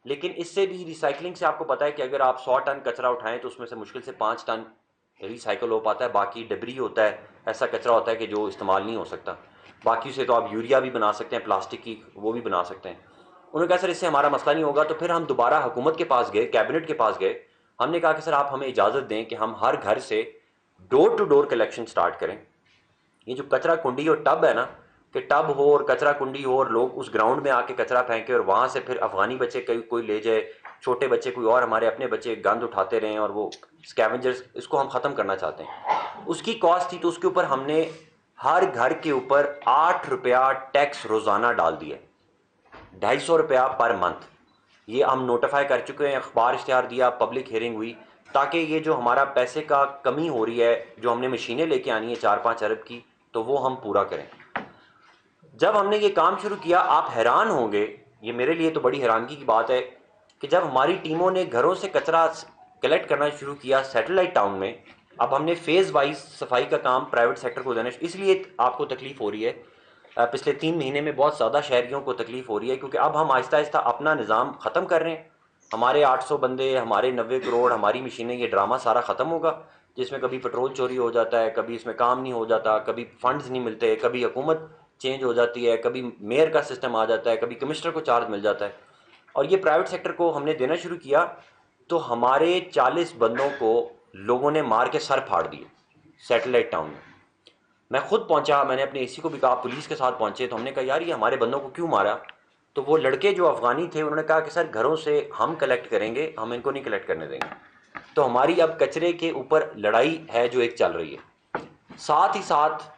लेकिन इससे भी रिसाइकलिंग से आपको पता है कि अगर आप 100 टन कचरा उठाएं तो उसमें से मुश्किल से 5 टन रिसाइकल हो पाता है, बाकी डबरी होता है, ऐसा कचरा होता है कि जो इस्तेमाल नहीं हो सकता। बाकी से तो आप यूरिया भी बना सकते हैं, प्लास्टिक की वो भी बना सकते हैं। उन्होंने कहा सर इससे हमारा मसला नहीं होगा। तो फिर हम दोबारा हुकूमत के पास गए, कैबिनेट के पास गए। हमने कहा कि सर आप हमें इजाज़त दें कि हम हर घर से door to door collection start करें। ये जो कचरा कुंडी और टब है ना, कि टब हो और कचरा कुंडी हो और लोग उस ग्राउंड में आके कचरा फेंके और वहाँ से फिर अफगानी बच्चे कोई ले जाए, छोटे बच्चे कोई और हमारे अपने बच्चे गंद उठाते रहें और वो स्कैवेंजर्स, इसको हम ख़त्म करना चाहते हैं। उसकी कॉस्ट थी तो उसके ऊपर हमने हर घर के ऊपर 8 रुपया टैक्स रोज़ाना डाल दिया, 250 रुपया पर मंथ। ये हम नोटिफाई कर चुके हैं, अखबार इश्तिहार दिया, पब्लिक हियरिंग हुई, ताकि ये जो हमारा पैसे का कमी हो रही है, जो हमने मशीनें लेके आनी है 4-5 अरब की, तो वो हम पूरा करें। जब हमने ये काम शुरू किया, आप हैरान होंगे, ये मेरे लिए तो बड़ी हैरानगी की बात है कि जब हमारी टीमों ने घरों से कचरा कलेक्ट करना शुरू किया सैटेलाइट टाउन में, अब हमने फेज़ वाइज सफाई का काम प्राइवेट सेक्टर को देना, इसलिए आपको तकलीफ़ हो रही है। पिछले 3 महीने में बहुत ज़्यादा शहरियों को तकलीफ़ हो रही है, क्योंकि अब हम आहिस्ता आहिस्ता अपना निज़ाम ख़त्म कर रहे हैं। हमारे 800 बंदे, हमारे 90 करोड़, हमारी मशीनें, ये ड्रामा सारा ख़त्म होगा, जिसमें कभी पेट्रोल चोरी हो जाता है, कभी इसमें काम नहीं हो जाता, कभी फंड्स नहीं मिलते, कभी हुकूमत चेंज हो जाती है, कभी मेयर का सिस्टम आ जाता है, कभी कमिश्नर को चार्ज मिल जाता है। और ये प्राइवेट सेक्टर को हमने देना शुरू किया तो हमारे 40 बंदों को लोगों ने मार के सर फाड़ दिए सैटेलाइट टाउन में। मैं खुद पहुंचा, मैंने अपने एसी को भी कहा, पुलिस के साथ पहुंचे, तो हमने कहा यार ये हमारे बंदों को क्यों मारा। तो वो लड़के जो अफगानी थे उन्होंने कहा कि सर घरों से हम कलेक्ट करेंगे, हम इनको नहीं कलेक्ट करने देंगे। तो हमारी अब कचरे के ऊपर लड़ाई है जो एक चल रही है। साथ ही साथ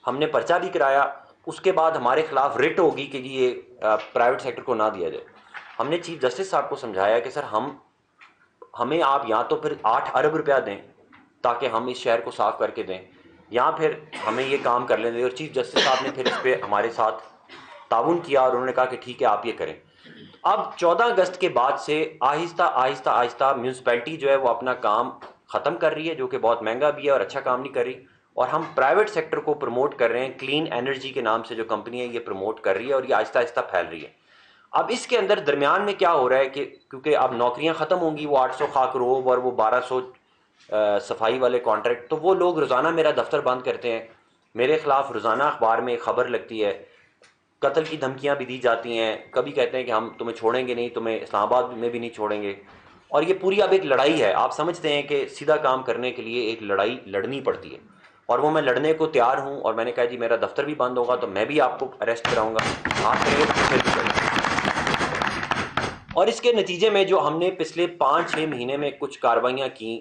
हमने पर्चा भी कराया, उसके बाद हमारे खिलाफ रिट होगी कि ये प्राइवेट सेक्टर को ना दिया जाए। हमने चीफ जस्टिस साहब को समझाया कि सर हमें आप या तो फिर 8 अरब रुपया दें ताकि हम इस शहर को साफ़ करके दें, या फिर हमें ये काम कर लें दें। और चीफ जस्टिस साहब ने फिर इस पर हमारे साथ ताउन किया और उन्होंने कहा कि ठीक है आप ये करें। अब 14 अगस्त के बाद से आहिस्ता आहिस्ता आहिस्ता म्यूनसिपैलिटी जो है वो अपना काम ख़त्म कर रही है, जो कि बहुत महंगा भी है और अच्छा काम नहीं कर रही। और हम प्राइवेट सेक्टर को प्रमोट कर रहे हैं, क्लीन एनर्जी के नाम से जो कंपनी है ये प्रमोट कर रही है और ये आहिस्ता आहिस्ता फैल रही है। अब इसके अंदर दरमियान में क्या हो रहा है कि क्योंकि अब नौकरियां ख़त्म होंगी, वो 800 खाकरोब और वो 1200 सफाई वाले कॉन्ट्रैक्ट, तो वो लोग रोज़ाना मेरा दफ्तर बंद करते हैं, मेरे ख़िलाफ़ रोज़ाना अखबार में खबर लगती है, कत्ल की धमकियां भी दी जाती हैं, कभी कहते हैं कि हम तुम्हें छोड़ेंगे नहीं, तुम्हें इस्लामाबाद में भी नहीं छोड़ेंगे। और ये पूरी अब एक लड़ाई है, आप समझते हैं कि सीधा काम करने के लिए एक लड़ाई लड़नी पड़ती है, और वो मैं लड़ने को तैयार हूँ। और मैंने कहा जी मेरा दफ्तर भी बंद होगा तो मैं भी आपको अरेस्ट कराऊंगा, आप करेंगे तो फिर भी करेंगे। और इसके नतीजे में जो हमने पिछले 5-6 महीने में कुछ कार्रवाइयाँ की,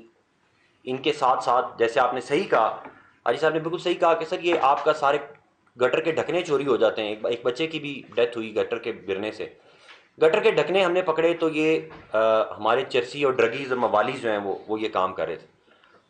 इनके साथ साथ जैसे आपने सही कहा, हाजी साहब ने बिल्कुल सही कहा कि सर ये आपका सारे गटर के ढकने चोरी हो जाते हैं। एक बच्चे की भी डेथ हुई गटर के गिरने से। गटर के ढकने हमने पकड़े तो ये हमारे चरसी और ड्रगीज और मवालीज जो हैं वो ये काम कर रहे थे।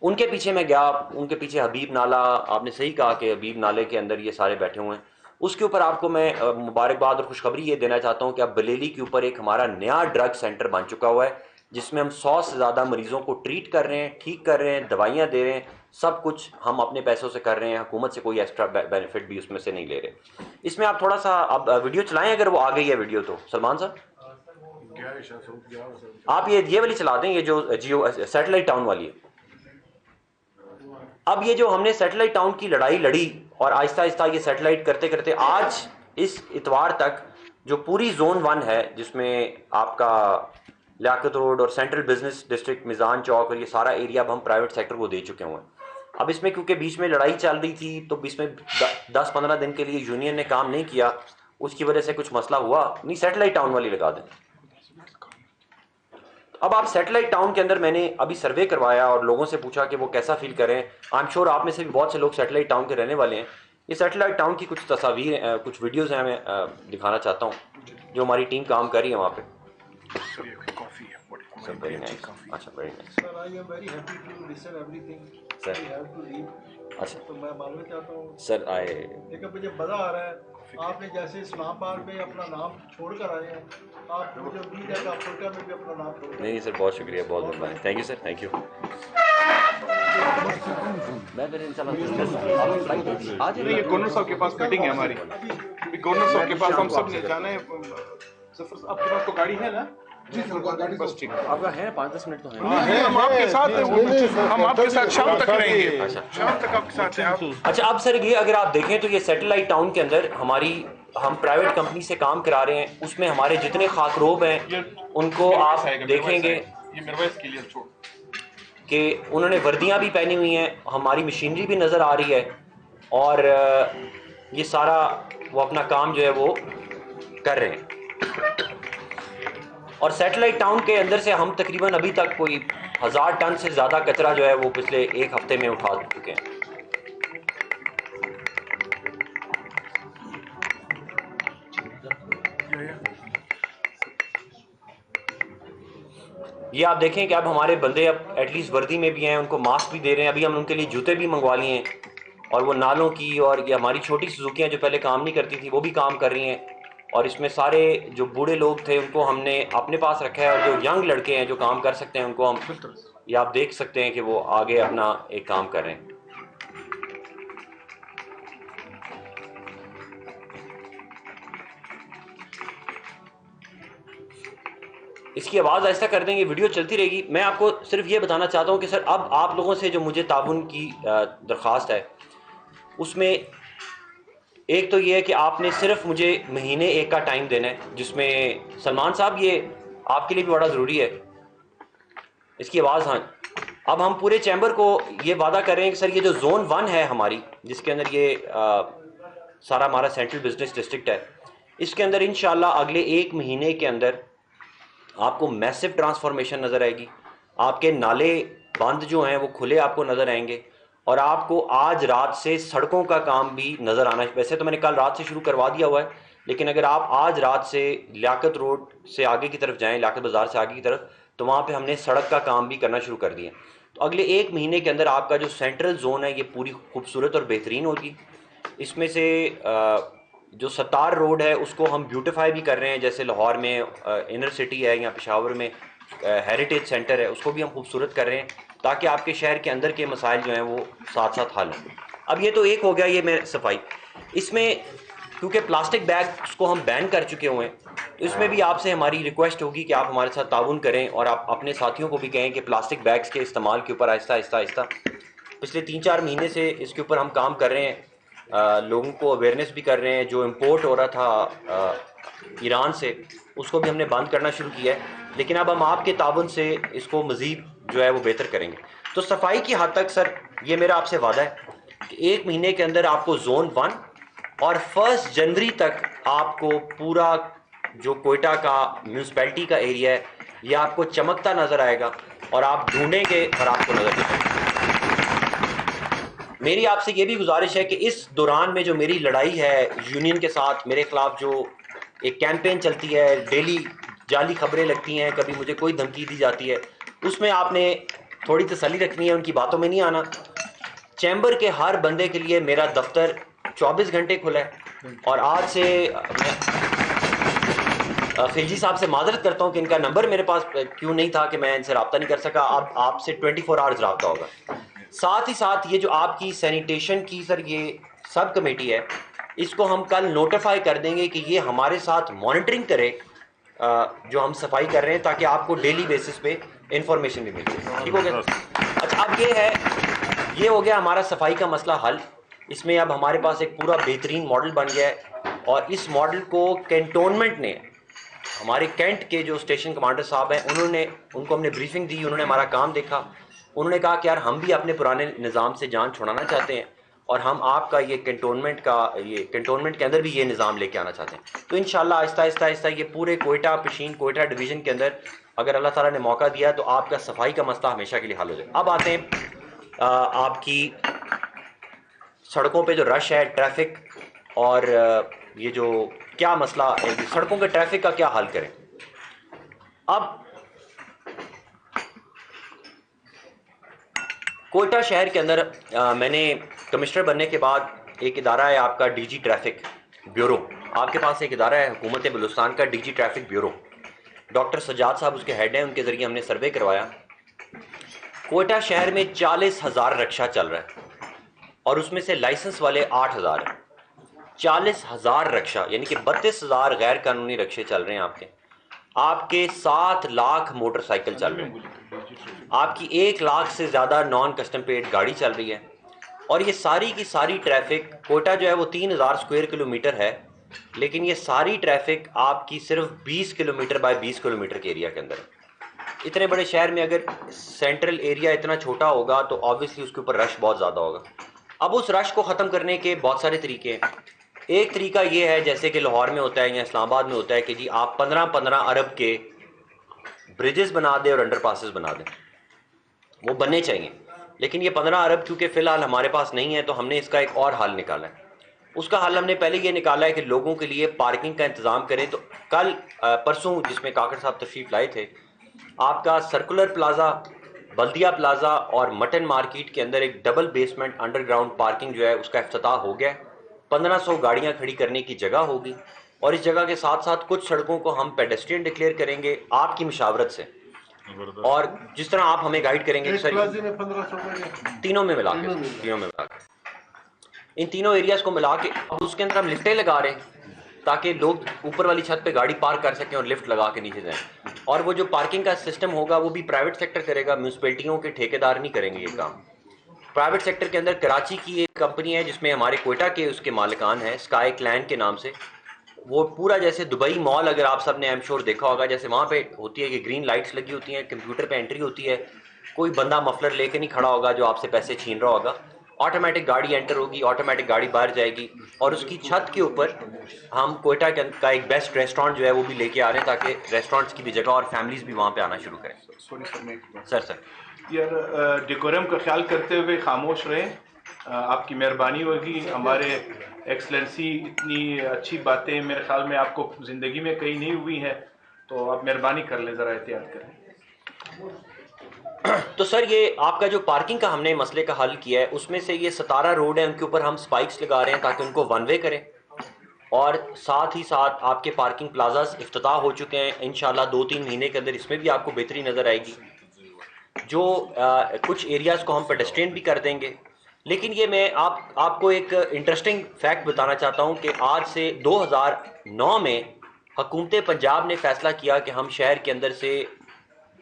उनके पीछे मैं गया, उनके पीछे हबीब नाला, आपने सही कहा कि हबीब नाले के अंदर ये सारे बैठे हुए हैं। उसके ऊपर आपको मैं मुबारकबाद और खुशखबरी ये देना चाहता हूँ कि अब बरेली के ऊपर एक हमारा नया ड्रग सेंटर बन चुका हुआ है, जिसमें हम 100 से ज़्यादा मरीज़ों को ट्रीट कर रहे हैं, ठीक कर रहे हैं, दवाइयाँ दे रहे हैं, सब कुछ हम अपने पैसों से कर रहे हैं, हुकूमत से कोई एक्स्ट्रा बेनिफिट भी उसमें से नहीं ले रहे। इसमें आप थोड़ा सा अब वीडियो चलाएं, अगर वो आ गई है वीडियो तो सलमान साहब आप ये वाली चला दें, ये जो जियो सैटेलाइट टाउन वाली है। अब ये जो हमने सैटेलाइट टाउन की लड़ाई लड़ी और आहिस्ता आहिस्ता ये सैटेलाइट करते करते आज इस इतवार तक जो पूरी जोन 1 है, जिसमें आपका लियाकत रोड और सेंट्रल बिजनेस डिस्ट्रिक्ट, मिजान चौक और ये सारा एरिया अब हम प्राइवेट सेक्टर को दे चुके हुए हैं। अब इसमें क्योंकि बीच में लड़ाई चल रही थी तो इसमें 10-15 दिन के लिए यूनियन ने काम नहीं किया, उसकी वजह से कुछ मसला हुआ। नहीं, सैटेलाइट टाउन वाली लगा दें। अब आप सैटेलाइट टाउन के अंदर मैंने अभी सर्वे करवाया और लोगों से पूछा कि वो कैसा फील करें। आई एम श्योर आप में से भी बहुत से लोग सैटेलाइट टाउन के रहने वाले हैं। ये सैटेलाइट टाउन की कुछ तस्वीर, कुछ वीडियोज़ हैं, मैं दिखाना चाहता हूँ जो हमारी टीम काम कर रही है वहाँ पे। सर वेरी नाइस, अच्छा very nice sir, I am very happy to listen everything. Sir we have to leave. अच्छा तो मैं मालूम चाहता हूँ सर आए, लेकिन मुझे मज़ा आ रहा है, आपने जैसे इस्लामाबाद में अपना नाम छोड़ कर आए हैं, आप मुझे उम्मीद है कि अफ्रीका में भी अपना नाम छोड़। नहीं सर बहुत शुक्रिया, बहुत बहुत thank you sir, thank you. मैं फिर इंशाल्लाह आज ये गवर्नर साहब के पास मीटिंग है हमारी, गवर्नर साहब के पास हम सब ने जाना है सफर आपके पास तो गाड़ी है ना? जी सर, गाड़ी बस ठीक है। आपका है 5-10 मिनट तो है। हम आपके साथ हैं, हम आपके साथ शाम तक रहेंगे। अच्छा। शाम तक आपके साथ हैं आप। अच्छा, अब सर ये अगर आप देखें तो ये सैटेलाइट टाउन के अंदर हम प्राइवेट कंपनी से काम करा रहे हैं, उसमें हमारे जितने खाकरोब हैं उनको आप देखेंगे ये मिरवैस के लिए छोड़ कि उन्होंने वर्दियां भी पहनी हुई हैं, हमारी मशीनरी भी नज़र आ रही है और ये सारा वो अपना काम जो है वो कर रहे हैं। और सैटेलाइट टाउन के अंदर से हम तकरीबन अभी तक कोई 1000 टन से ज़्यादा कचरा जो है वो पिछले एक हफ्ते में उठा चुके हैं। ये आप देखें कि अब हमारे बंदे अब एटलीस्ट वर्दी में भी हैं, उनको मास्क भी दे रहे हैं। अभी हम उनके लिए जूते भी मंगवा लिए हैं और वो नालों की और ये हमारी छोटी सुजुकियाँ जो पहले काम नहीं करती थी वो भी काम कर रही हैं। और इसमें सारे जो बूढ़े लोग थे उनको हमने अपने पास रखा है और जो यंग लड़के हैं जो काम कर सकते हैं उनको हम, ये आप देख सकते हैं कि वो आगे अपना एक काम कर रहे हैं। इसकी आवाज़ ऐसा कर देंगे, वीडियो चलती रहेगी। मैं आपको सिर्फ ये बताना चाहता हूँ कि सर अब आप लोगों से जो मुझे ताउन की दरख्वास्त है उसमें एक तो ये है कि आपने सिर्फ मुझे महीने एक का टाइम देना है, जिसमें सलमान साहब ये आपके लिए भी बड़ा ज़रूरी है। इसकी आवाज़, हाँ। अब हम पूरे चैम्बर को ये वादा कर रहे हैं कि सर ये जो जोन 1 है हमारी, जिसके अंदर ये सारा हमारा सेंट्रल बिजनेस डिस्ट्रिक्ट है, इसके अंदर इंशाल्लाह अगले 1 महीने के अंदर आपको मैसिव ट्रांसफॉर्मेशन नज़र आएगी। आपके नाले बंद जो हैं वो खुले आपको नज़र आएंगे और आपको आज रात से सड़कों का काम भी नज़र आना। वैसे तो मैंने कल रात से शुरू करवा दिया हुआ है, लेकिन अगर आप आज रात से लियाकत रोड से आगे की तरफ जाएं, लियाकत बाज़ार से आगे की तरफ, तो वहाँ पे हमने सड़क का काम भी करना शुरू कर दिया। तो अगले 1 महीने के अंदर आपका जो सेंट्रल जोन है ये पूरी खूबसूरत और बेहतरीन होगी। इसमें से जो सतार रोड है उसको हम ब्यूटिफाई भी कर रहे हैं, जैसे लाहौर में इनर सिटी है या पेशावर में हेरिटेज सेंटर है, उसको भी हम खूबसूरत कर रहे हैं ताकि आपके शहर के अंदर के मसाइल जो हैं वो साथ साथ हल हों। अब ये तो एक हो गया ये मैं सफाई। इसमें क्योंकि प्लास्टिक बैग को हम बैन कर चुके हुए हैं, तो इसमें भी आपसे हमारी रिक्वेस्ट होगी कि आप हमारे साथ ताउन करें और आप अपने साथियों को भी कहें कि प्लास्टिक बैग्स के इस्तेमाल के ऊपर आहिस्ता आहिस्ता आहिस्ता, पिछले 3-4 महीने से इसके ऊपर हम काम कर रहे हैं, लोगों को अवेयरनेस भी कर रहे हैं। जो इम्पोर्ट हो रहा था ईरान से उसको भी हमने बंद करना शुरू किया है, लेकिन अब हम आपके ताउन से इसको मज़ीद जो है वो बेहतर करेंगे। तो सफाई की हद तक सर ये मेरा आपसे वादा है कि 1 महीने के अंदर आपको जोन 1 और 1 जनवरी तक आपको पूरा जो कोयटा का म्यूनसिपैलिटी का एरिया है ये आपको चमकता नज़र आएगा और आप ढूंढेंगे और आपको नज़र देखेंगे। मेरी आपसे ये भी गुजारिश है कि इस दौरान में जो मेरी लड़ाई है यूनियन के साथ, मेरे खिलाफ जो एक कैंपेन चलती है, डेली जाली खबरें लगती हैं, कभी मुझे कोई धमकी दी जाती है, उसमें आपने थोड़ी तसल्ली रखनी है, उनकी बातों में नहीं आना। चैम्बर के हर बंदे के लिए मेरा दफ्तर 24 घंटे खुला है और आज से खिलजी साहब से माजरत करता हूँ कि इनका नंबर मेरे पास क्यों नहीं था कि मैं इनसे रब्ता नहीं कर सका। अब आपसे 24 आवर्स रब्ता होगा। साथ ही साथ ये जो आपकी सैनिटेशन की सर ये सब कमेटी है, इसको हम कल नोटिफाई कर देंगे कि ये हमारे साथ मॉनिटरिंग करे जो हम सफाई कर रहे हैं, ताकि आपको डेली बेसिस पे इंफॉर्मेशन भी मिल जाए। ठीक हो गया? अच्छा, अब ये हो गया हमारा सफाई का मसला हल। इसमें अब हमारे पास एक पूरा बेहतरीन मॉडल बन गया है और इस मॉडल को कैंटोनमेंट ने, हमारे कैंट के जो स्टेशन कमांडर साहब हैं, उनको हमने ब्रीफिंग दी, उन्होंने हमारा काम देखा, उन्होंने कहा कि यार हम भी अपने पुराने निज़ाम से जान छुड़ाना चाहते हैं और हम आपका ये कैंटोनमेंट के अंदर भी ये निज़ाम लेके आना चाहते हैं। तो इंशाल्लाह आहिस्ता आहिस्ता आहिस्ता ये पूरे कोयटा डिवीज़न के अंदर अगर अल्लाह ताला ने मौका दिया तो आपका सफाई का मसला हमेशा के लिए हल हो जाए। अब आते हैं आपकी सड़कों पे जो रश है, ट्रैफिक और ये जो क्या मसला है, सड़कों के ट्रैफिक का क्या हल करें। अब कोयटा शहर के अंदर मैंने कमिश्नर बनने के बाद एक इदारा है आपका डीजी ट्रैफिक ब्यूरो। आपके पास एक इदारा है हुकूमत बलूचिस्तान का DG traffic bureau, doctor Sajjad साहब उसके हेड हैं, उनके ज़रिए हमने सर्वे करवाया। कोयटा शहर में 40,000 रिक्शा चल रहा है और उसमें से लाइसेंस वाले 8,000 हैं। 40,000 रक्षा यानी कि 32,000 गैर कानूनी रक्षे चल रहे हैं आपके 7 लाख मोटरसाइकिल चल रहे हैं, आपकी 1 लाख से ज़्यादा नॉन कस्टम पेड गाड़ी चल रही है। और ये सारी की सारी ट्रैफिक, कोयटा जो है वो 3,000 स्क्वायर किलोमीटर है, लेकिन ये सारी ट्रैफिक आपकी सिर्फ 20 किलोमीटर बाय 20 किलोमीटर के एरिया के अंदर है। इतने बड़े शहर में अगर सेंट्रल एरिया इतना छोटा होगा तो ऑब्वियसली उसके ऊपर रश बहुत ज़्यादा होगा। अब उस रश को ख़त्म करने के बहुत सारे तरीके हैं। एक तरीका ये है, जैसे कि लाहौर में होता है या इस्लामाबाद में होता है, कि जी आप 15-15 अरब के ब्रिजेस बना दें और अंडरपासेस बना दें, वो बनने चाहिए। लेकिन ये 15 अरब क्योंकि फ़िलहाल हमारे पास नहीं है, तो हमने इसका एक और हल निकाला है। उसका हल हमने पहले ये निकाला है कि लोगों के लिए पार्किंग का इंतज़ाम करें। तो कल परसों जिसमें काकड़ साहब तशरीफ़ लाए थे, आपका सर्कुलर प्लाज़ा, बल्दिया प्लाज़ा और मटन मार्केट के अंदर एक डबल बेसमेंट अंडरग्राउंड पार्किंग जो है उसका इफ्तिताह हो गया। 1500 गाड़ियां खड़ी करने की जगह होगी और इस जगह के साथ साथ कुछ सड़कों को हम पेडेस्ट्रियन डिक्लेयर करेंगे आपकी मशावरत से, और जिस तरह आप हमें गाइड करेंगे सर, तीनों में मिला के इन तीनों एरियाज को मिला के अब उसके अंदर हम लिफ्टें लगा रहे हैं ताकि लोग ऊपर वाली छत पे गाड़ी पार्क कर सकें और लिफ्ट लगा के नीचे जाएं। और वो जो पार्किंग का सिस्टम होगा वो भी प्राइवेट सेक्टर करेगा, म्यूनसिपैलिटियों के ठेकेदार नहीं करेंगे ये काम। प्राइवेट सेक्टर के अंदर कराची की एक कंपनी है जिसमें हमारे कोयटा के उसके मालिकान है, स्काई क्लैन के नाम से। वो पूरा जैसे दुबई मॉल, अगर आप सब ने आई एम श्योर देखा होगा, जैसे वहाँ पे होती है कि ग्रीन लाइट्स लगी होती हैं, कंप्यूटर पे एंट्री होती है, कोई बंदा मफलर लेके नहीं खड़ा होगा जो आपसे पैसे छीन रहा होगा, ऑटोमेटिक गाड़ी एंटर होगी, ऑटोमेटिक गाड़ी बाहर जाएगी। और उसकी छत के ऊपर हम कोयटा का एक बेस्ट रेस्टोरेंट जो है वो भी लेके आ रहे हैं ताकि रेस्टोरेंट्स की भी जगह और फैमिलीज भी वहाँ पे आना शुरू करें। सर यार डेकोरम का ख्याल करते हुए खामोश रहें, आपकी मेहरबानी होगी। हमारे एक्सलेंसी इतनी अच्छी बातें मेरे ख्याल में आपको ज़िंदगी में कहीं नहीं हुई हैं, तो आप मेहरबानी कर लें, ज़रा एहतियात करें। तो सर ये आपका जो पार्किंग का हमने मसले का हल किया है, उसमें से ये 17 रोड है उनके ऊपर हम स्पाइक्स लगा रहे हैं ताकि उनको वन वे करें, और साथ ही साथ आपके पार्किंग प्लाजास इफ्तिताह हो चुके हैं। इंशाल्लाह 2-3 महीने के अंदर इसमें भी आपको बेहतरी नज़र आएगी। जो कुछ एरियाज़ को हम पेडेस्ट्रियन भी कर देंगे। लेकिन ये मैं आपको एक इंटरेस्टिंग फैक्ट बताना चाहता हूँ कि आज से 2009 में हुकूमत पंजाब ने फैसला किया कि हम शहर के अंदर से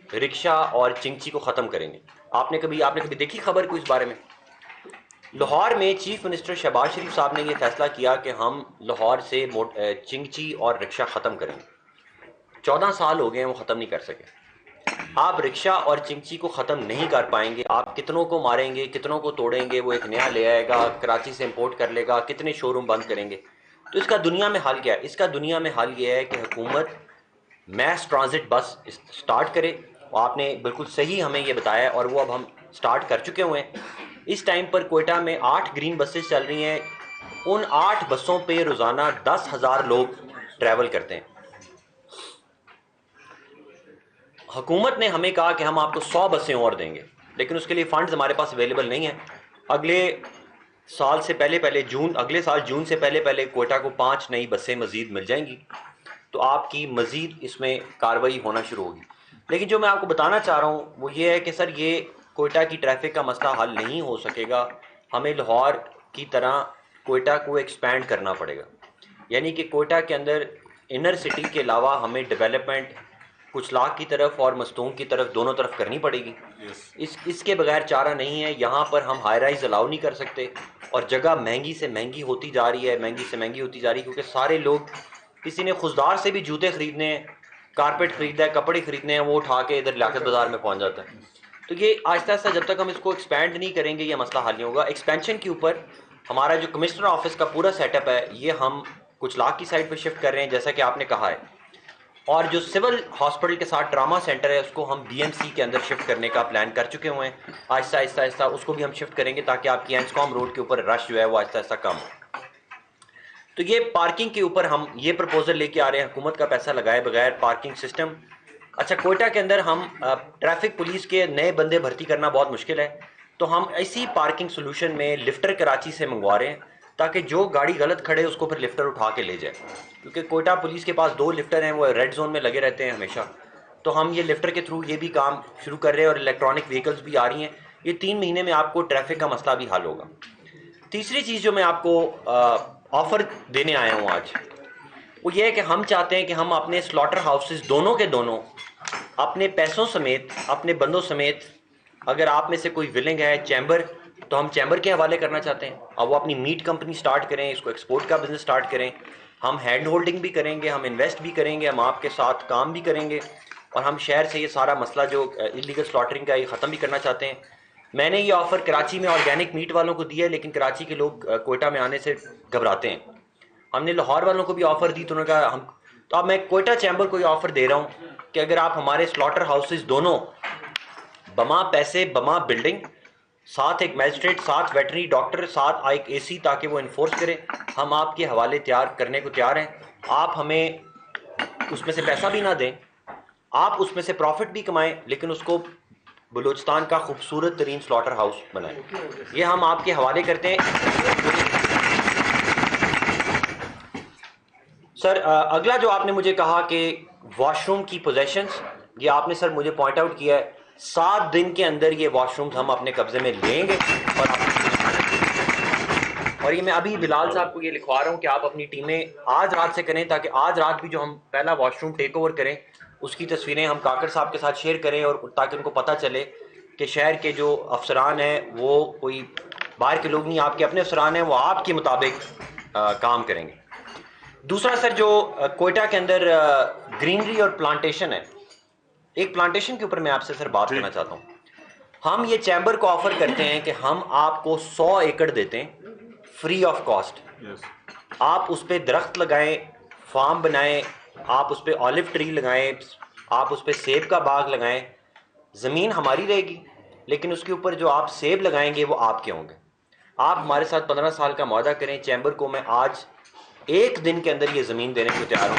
रिक्शा और चिंगची को ख़त्म करेंगे। आपने कभी देखी खबर को इस बारे में? लाहौर में चीफ मिनिस्टर शहबाज शरीफ साहब ने यह फैसला किया कि हम लाहौर से चिंगची और रिक्शा ख़त्म करेंगे। 14 साल हो गए हैं वो ख़त्म नहीं कर सके। आप रिक्शा और चिंगची को ख़त्म नहीं कर पाएंगे। आप कितनों को मारेंगे, कितनों को तोड़ेंगे, वो एक नया ले आएगा, कराची से इंपोर्ट कर लेगा, कितने शोरूम बंद करेंगे। तो इसका दुनिया में हल क्या है? इसका दुनिया में हल ये है कि हुकूमत मैस ट्रांजिट बस स्टार्ट करे। आपने बिल्कुल सही हमें ये बताया और वो अब हम स्टार्ट कर चुके हुए हैं। इस टाइम पर कोयटा में 8 ग्रीन बसेस चल रही हैं। उन 8 बसों पे रोज़ाना 10,000 लोग ट्रैवल करते हैं। हुकूमत ने हमें कहा कि हम आपको 100 बसें और देंगे, लेकिन उसके लिए फ़ंड्स हमारे पास अवेलेबल नहीं है। अगले साल से पहले अगले साल जून से पहले कोयटा को 5 नई बसें मज़ीद मिल जाएंगी, तो आपकी मज़ीद इसमें कार्रवाई होना शुरू होगी। लेकिन जो मैं आपको बताना चाह रहा हूँ वो ये है कि सर ये कोयटा की ट्रैफिक का मसला हल नहीं हो सकेगा। हमें लाहौर की तरह कोयटा को एक्सपैंड करना पड़ेगा, यानी कि कोयटा के अंदर इनर सिटी के अलावा हमें डेवलपमेंट कुछ लाख की तरफ और मस्तूम की तरफ दोनों तरफ करनी पड़ेगी। इसके बगैर चारा नहीं है। यहाँ पर हम हाई राइज अलाउ नहीं कर सकते और जगह महंगी से महंगी होती जा रही है, क्योंकि सारे लोग, किसी ने खुशदार से भी जूते खरीदने हैं, कारपेट खरीदना है, कपड़े खरीदने हैं, वो उठा के इधर लियाकत बाज़ार में पहुँच जाता है। तो ये आहिस्ता आहिस्ता जब तक हम इसको एक्सपैंड नहीं करेंगे ये मसला हल नहीं होगा। एक्सपेंशन के ऊपर हमारा जो कमिश्नर ऑफिस का पूरा सेटअप है ये हम कुछ लाख की साइड पर शिफ्ट कर रहे हैं, जैसा कि आपने कहा है। और जो सिविल हॉस्पिटल के साथ ट्रामा सेंटर है उसको हम BMC के अंदर शिफ्ट करने का प्लान कर चुके हुए हैं। आहिस्ता उसको भी हम शिफ्ट करेंगे ताकि आपकी एंसकॉम रोड के ऊपर रश जो है वो आहिस्ता कम हो। तो ये पार्किंग के ऊपर हम ये प्रपोजल लेके आ रहे हैं, हुकूमत का पैसा लगाए बगैर पार्किंग सिस्टम। अच्छा, कोयटा के अंदर हम ट्रैफिक पुलिस के नए बंदे भर्ती करना बहुत मुश्किल है, तो हम इसी पार्किंग सोल्यूशन में लिफ्टर कराची से मंगवा रहे हैं ताकि जो गाड़ी गलत खड़े उसको फिर लिफ्टर उठा के ले जाए। क्योंकि कोयटा पुलिस के पास 2 लिफ्टर हैं, वो रेड जोन में लगे रहते हैं हमेशा। तो हम ये लिफ्टर के थ्रू ये भी काम शुरू कर रहे हैं और इलेक्ट्रॉनिक व्हीकल्स भी आ रही हैं। ये 3 महीने में आपको ट्रैफिक का मसला भी हल होगा। तीसरी चीज़ जो मैं आपको ऑफ़र देने आया हूँ आज, वो ये है कि हम चाहते हैं कि हम अपने स्लॉटर हाउसेस दोनों के दोनों अपने पैसों समेत, अपने बंदों समेत, अगर आप में से कोई विलिंग है चैम्बर, तो हम चैम्बर के हवाले करना चाहते हैं। अब वो अपनी मीट कंपनी स्टार्ट करें, इसको एक्सपोर्ट का बिज़नेस स्टार्ट करें, हम हैंड होल्डिंग भी करेंगे, हम इन्वेस्ट भी करेंगे, हम आपके साथ काम भी करेंगे, और हम शहर से ये सारा मसला जो इलीगल स्लॉटरिंग का ये ख़त्म भी करना चाहते हैं। मैंने ये ऑफ़र कराची में ऑर्गेनिक मीट वालों को दिया है, लेकिन कराची के लोग कोयटा में आने से घबराते हैं। हमने लाहौर वालों को भी ऑफ़र दी, तो उन्होंने कहा हम, तो अब मैं कोयटा चैम्बर को ये ऑफ़र दे रहा हूँ कि अगर आप हमारे स्लॉटर हाउसेस दोनों, बमा पैसे बमा बिल्डिंग, साथ एक मैजिस्ट्रेट, साथ वेटरनरी डॉक्टर, साथ एक एसी, ताकि वो इन्फोर्स करें, हम आपके हवाले तैयार करने को तैयार हैं। आप हमें उसमें से पैसा भी ना दें, आप उसमें से प्रॉफिट भी कमाएं, लेकिन उसको बलूचिस्तान का खूबसूरत तरीन स्लॉटर हाउस बनाएं। ये हम आपके हवाले करते हैं। सर अगला जो आपने मुझे कहा कि वॉशरूम की पोजेशंस, ये आपने सर मुझे पॉइंट आउट किया है, 7 दिन के अंदर ये वॉशरूम्स हम अपने कब्जे में लेंगे। और ये मैं अभी बिलाल साहब को ये लिखवा रहा हूँ कि आप अपनी टीमें आज रात से करें, ताकि आज रात भी जो हम पहला वॉशरूम टेक ओवर करें उसकी तस्वीरें हम काकर साहब के साथ शेयर करें, और ताकि उनको पता चले कि शहर के जो अफसरान हैं वो कोई बाहर के लोग नहीं, आपके अपने अफसरान हैं, वो आपके मुताबिक काम करेंगे। दूसरा सर, जो कोयटा के अंदर ग्रीनरी और प्लांटेशन है, एक प्लांटेशन के ऊपर मैं आपसे सर बात करना चाहता हूँ। हम ये चैम्बर को ऑफर करते हैं कि हम आपको 100 एकड़ देते हैं फ्री ऑफ कॉस्ट। आप उस पर दरख्त लगाएं, फार्म बनाएं, आप उस पर ऑलिव ट्री लगाएं, आप उस पर सेब का बाग लगाएं, ज़मीन हमारी रहेगी, लेकिन उसके ऊपर जो आप सेब लगाएंगे वो आपके होंगे। आप हमारे साथ 15 साल का मुआहदा करें। चैम्बर को मैं आज 1 दिन के अंदर ये ज़मीन देने को तैयार हूँ,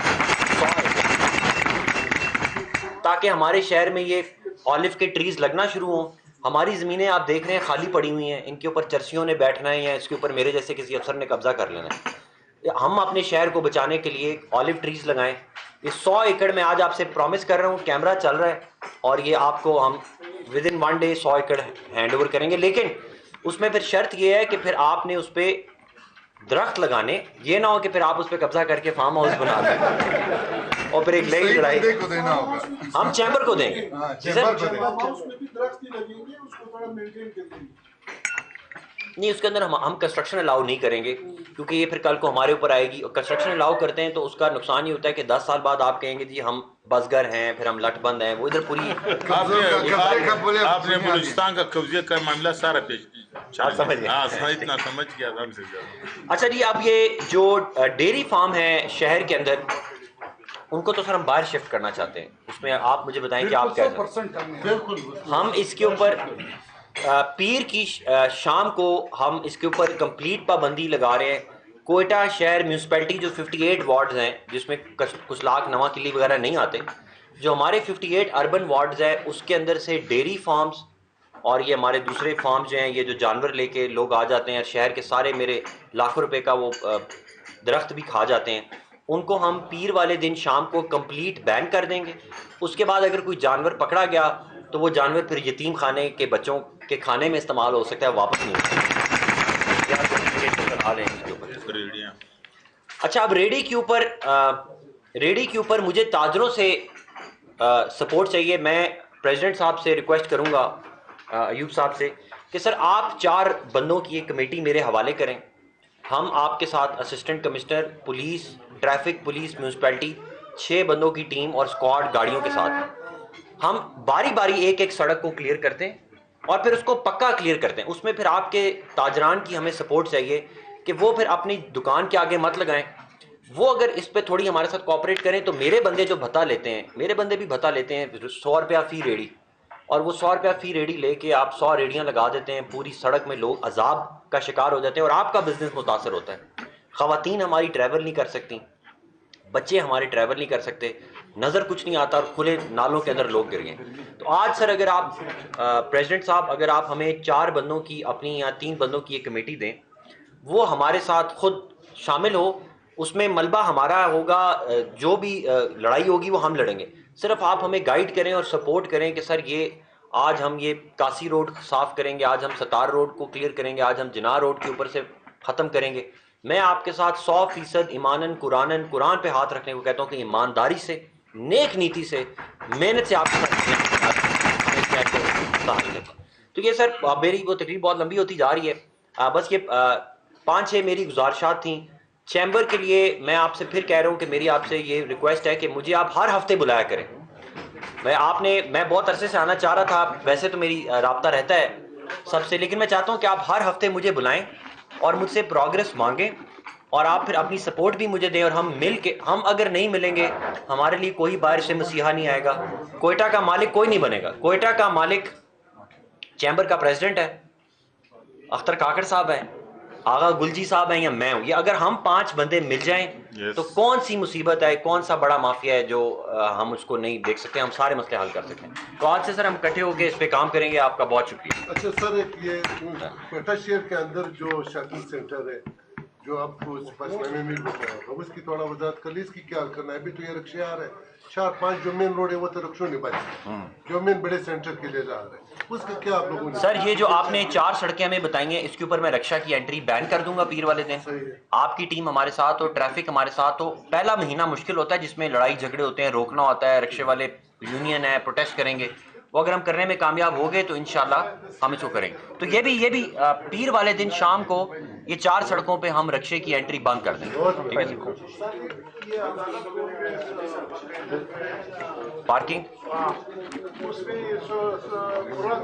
ताकि हमारे शहर में ये ऑलिव के ट्रीज़ लगना शुरू हों। हमारी ज़मीनें आप देख रहे हैं खाली पड़ी हुई हैं, इनके ऊपर चर्सियों ने बैठना है या इसके ऊपर मेरे जैसे किसी अफसर ने कब्जा कर लेना है। हम अपने शहर को बचाने के लिए ऑलिव ट्रीज़ लगाएं। ये 100 एकड़ में आज आपसे प्रॉमिस कर रहा हूँ, कैमरा चल रहा है, और ये आपको हम विद इन 1 डे 100 एकड़ हैंड ओवर करेंगे। लेकिन उसमें फिर शर्त ये है कि फिर आपने उस पर दरख्त लगाने, ये ना हो कि फिर आप उस पर कब्जा करके फार्म हाउस बना दें और फिर एक नई लड़ाई हम चैम्बर को देंगे। नहीं, उसके अंदर हम कंस्ट्रक्शन अलाउ नहीं करेंगे, क्योंकि ये फिर कल को हमारे ऊपर आएगी। और कंस्ट्रक्शन अलाउ करते हैं तो उसका नुकसान ये होता है कि 10 साल बाद आप कहेंगे जी हम बसगर हैं, फिर हम लठबंद हैं, वो इधर पूरी आपने बलूचिस्तान का कब्जे का मामला सारा पेश समझ गए। इतना समझ गया था हमसे ज्यादा। अच्छा जी, अब ये जो डेयरी फार्म है शहर के अंदर, उनको तो सर हम बाहर शिफ्ट करना चाहते हैं। उसमें आप मुझे बताएं कि आप क्या हम इसके ऊपर पीर की शाम को हम इसके ऊपर कंप्लीट पाबंदी लगा रहे हैं। कोयटा शहर म्यूनसिपैलिटी जो 58 वार्ड्स हैं, जिसमें कुछ लाख नवा किली वगैरह नहीं आते, जो हमारे 58 अर्बन वार्ड्स हैं उसके अंदर से डेयरी फार्म्स और ये हमारे दूसरे फार्म जो हैं, ये जो जानवर लेके लोग आ जाते हैं, शहर के सारे मेरे लाखों रुपए का वो दरख्त भी खा जाते हैं, उनको हम पीर वाले दिन शाम को कंप्लीट बैन कर देंगे। उसके बाद अगर कोई जानवर पकड़ा गया तो वो जानवर फिर यतीम खाने के बच्चों के खाने में इस्तेमाल हो सकता है, वापस नहीं होता। अच्छा, अब रेडी के ऊपर मुझे ताजरों से सपोर्ट चाहिए। मैं प्रेसिडेंट साहब से रिक्वेस्ट करूंगा, अयूब साहब से, कि सर आप 4 बंदों की एक कमेटी मेरे हवाले करें। हम आपके साथ assistant commissioner police, traffic police, municipality, 6 बंदों की टीम और स्क्वाड गाड़ियों के साथ हम बारी बारी एक सड़क को क्लियर करते हैं और फिर उसको पक्का क्लियर करते हैं। उसमें फिर आपके ताजरान की हमें सपोर्ट चाहिए कि वो फिर अपनी दुकान के आगे मत लगाएं। वो अगर इस पे थोड़ी हमारे साथ कोऑपरेट करें तो मेरे बंदे जो भत्ता लेते हैं, मेरे बंदे भी भत्ता लेते हैं 100 रुपया फी रेडी, और वो 100 रुपया फी रेडी लेके आप 100 रेडियां लगा देते हैं, पूरी सड़क में लोग अजाब का शिकार हो जाते हैं और आपका बिजनेस मुतासर होता है। ख़वातीन हमारी ट्रैवल नहीं कर सकती, बच्चे हमारे ट्रैवल नहीं कर सकते, नज़र कुछ नहीं आता और खुले नालों के अंदर लोग गिर गए। तो आज सर अगर आप प्रेसिडेंट साहब, अगर आप हमें 4 बंदों की अपनी या 3 बंदों की एक कमेटी दें, वो हमारे साथ खुद शामिल हो, उसमें मलबा हमारा होगा, जो भी लड़ाई होगी वो हम लड़ेंगे। सिर्फ आप हमें गाइड करें और सपोर्ट करें कि सर ये आज हम ये कासी रोड साफ़ करेंगे, आज हम सतार रोड को क्लियर करेंगे, आज हम जिनार रोड के ऊपर से ख़त्म करेंगे। मैं आपके साथ 100% ईमानन कुरान पे हाथ रखने को कहता हूँ कि ईमानदारी से, नेक नीति से, मेहनत से आपके साथ तो ये सर मेरी वो तकरीर बहुत लंबी होती जा रही है। बस ये 5-6 मेरी गुजारिशात थी चैम्बर के लिए। मैं आपसे फिर कह रहा हूँ कि मेरी आपसे ये रिक्वेस्ट है कि मुझे आप हर हफ्ते बुलाया करें। मैं बहुत अरसे से आना चाह रहा था, वैसे तो मेरी राब्ता रहता है सबसे, लेकिन मैं चाहता हूँ कि आप हर हफ्ते मुझे बुलाएं और मुझसे प्रोग्रेस मांगें और आप फिर अपनी सपोर्ट भी मुझे दें और हम मिल के, हम अगर नहीं मिलेंगे हमारे लिए कोई बाहर से मसीहा नहीं आएगा। कोयटा का मालिक कोई नहीं बनेगा। कोयटा का मालिक चैम्बर का प्रेसिडेंट है, अख्तर काकड़ साहब है, आगा गुलजी साहब हैं या मैं हूँ। ये अगर हम 5 बंदे मिल जाएं तो कौन सी मुसीबत है, कौन सा बड़ा माफिया है जो हम उसको नहीं देख सकते। हम सारे मसले हल कर सकते हैं। तो आज से सर हम इकट्ठे होकर इस पे काम करेंगे। आपका बहुत शुक्रिया। अच्छा सर, एक ये कोयटा शहर के अंदर जो शटल सेंटर है जो आपको पचमने में अब उसकी थोड़ा वजाहत कर ली, इसकी क्या करना है? अभी तो ये रिक्शे आ रहे हैं 4-5 जो मेन रोड है वो तो रिक्शों नहीं बचे, जो मेन बड़े सेंटर के लिए जा रहे हैं, उसका क्या आप लोगों ने? सर ये जो आपने 4 सड़कें हमें बताई हैं, इसके ऊपर मैं रक्षा की एंट्री बैन कर दूंगा पीर वाले दिन। आपकी टीम हमारे साथ हो, ट्रैफिक हमारे साथ हो। पहला महीना मुश्किल होता है जिसमें लड़ाई झगड़े होते हैं, रोकना होता है, रिक्शे वाले यूनियन है, प्रोटेस्ट करेंगे। वो अगर हम करने में कामयाब हो गए तो इंशाल्लाह हम इसको करेंगे। तो ये भी पीर वाले दिन शाम को ये 4 सड़कों पे हम रिक्शे की एंट्री बंद कर देंगे। ठीक है जी। पार्किंग उसमें पूरा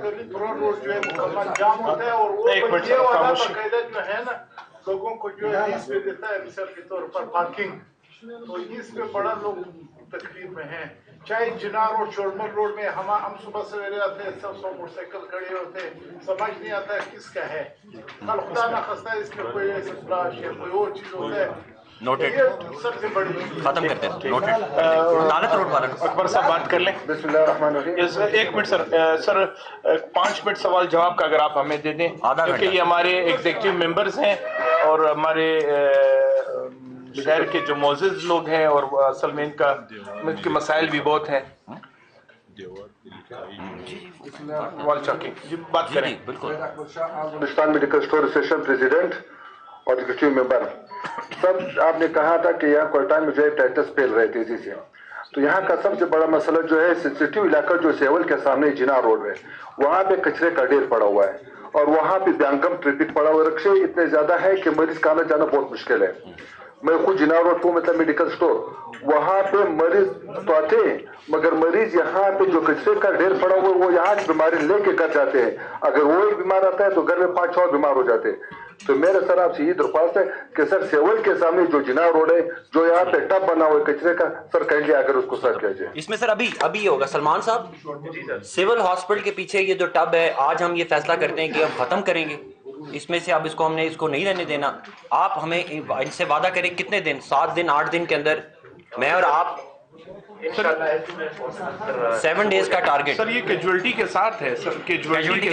रोड जो है मुकम्मल जाम होता है और वो ये वाला बाकायदा जो है ना लोगों को जो है इसमें देता है मिसाल के तौर पर पार्किंग, तो इसमें बड़ा लोग तकलीफ में हैं। चाहे जिना रोड, शोरमल रोड में हम सुबह सवेरे आते हैं, सब मोटरसाइकिल खड़े होते हैं, समझ नहीं आता किसका है। कल खुदा ना खस्ता है इसमें कोई ऐसे फ्लाश या कोई और चीज होता है। नोटेड, सबसे बड़ी खत्म करते हैं। नोटेड, अदालत रोड वाला अकबर साहब बात कर लें। एक मिनट सर 5 मिनट सवाल जवाब का अगर आप हमें दे दें, क्योंकि ये हमारे एग्जीक्यूटिव मेंबर्स हैं और हमारे शहर के जो मोअज़्ज़िज़ लोग हैं और असल में इनके मसाइल भी बहुत हैं। वाल चौकी जी बात करें। बिल्कुल। Hindustan medical store association president और एग्जीक्यूटिव मेंबर। सब आपने कहा था कि यहाँ कोयटा में जो है टैक्स फैल रहे तेजी से, तो यहाँ का सबसे बड़ा मसला जो है सेंसिटिव इलाका जो सेवल के सामने जिना रोड है, वहाँ पे कचरे का ढेर पड़ा हुआ है और वहाँ पे बैंगम ट्रैफिक पड़ा हुआ है। रिक्शे इतने ज्यादा है कि मरीज का आना जाना बहुत मुश्किल है। मैं खुद जिना रोड को मतलब मेडिकल स्टोर, वहाँ पे मरीज तो आते हैं मगर मरीज यहाँ पे जो कचरे का ढेर पड़ा हुआ है वो यहाँ की बीमारी लेके कर जाते हैं। अगर वो एक बीमार आता है तो घर में 5-6 और बीमार हो जाते हैं। तो मेरे सर आपसे ये दरख्वास्त है कि सर सेवल के सामने जो जिना रोड है, जो यहाँ पे टब बना हुआ है कचरे का, सर काइंडली अगर उसको सर्व किया जाए। इसमें सर अभी ये होगा सलमान साहब, सिविल हॉस्पिटल के पीछे ये जो टब है, आज हम ये फैसला करते हैं कि हम खत्म करेंगे इसमें से। अब हमने इसको नहीं रहने देना। आप हमें इनसे वादा करें कितने दिन, 7 दिन 8 दिन के अंदर मैं और आप 7 डेज का टारगेट। सर ये कैजुअलिटी के साथ है सर, कैजुअलिटी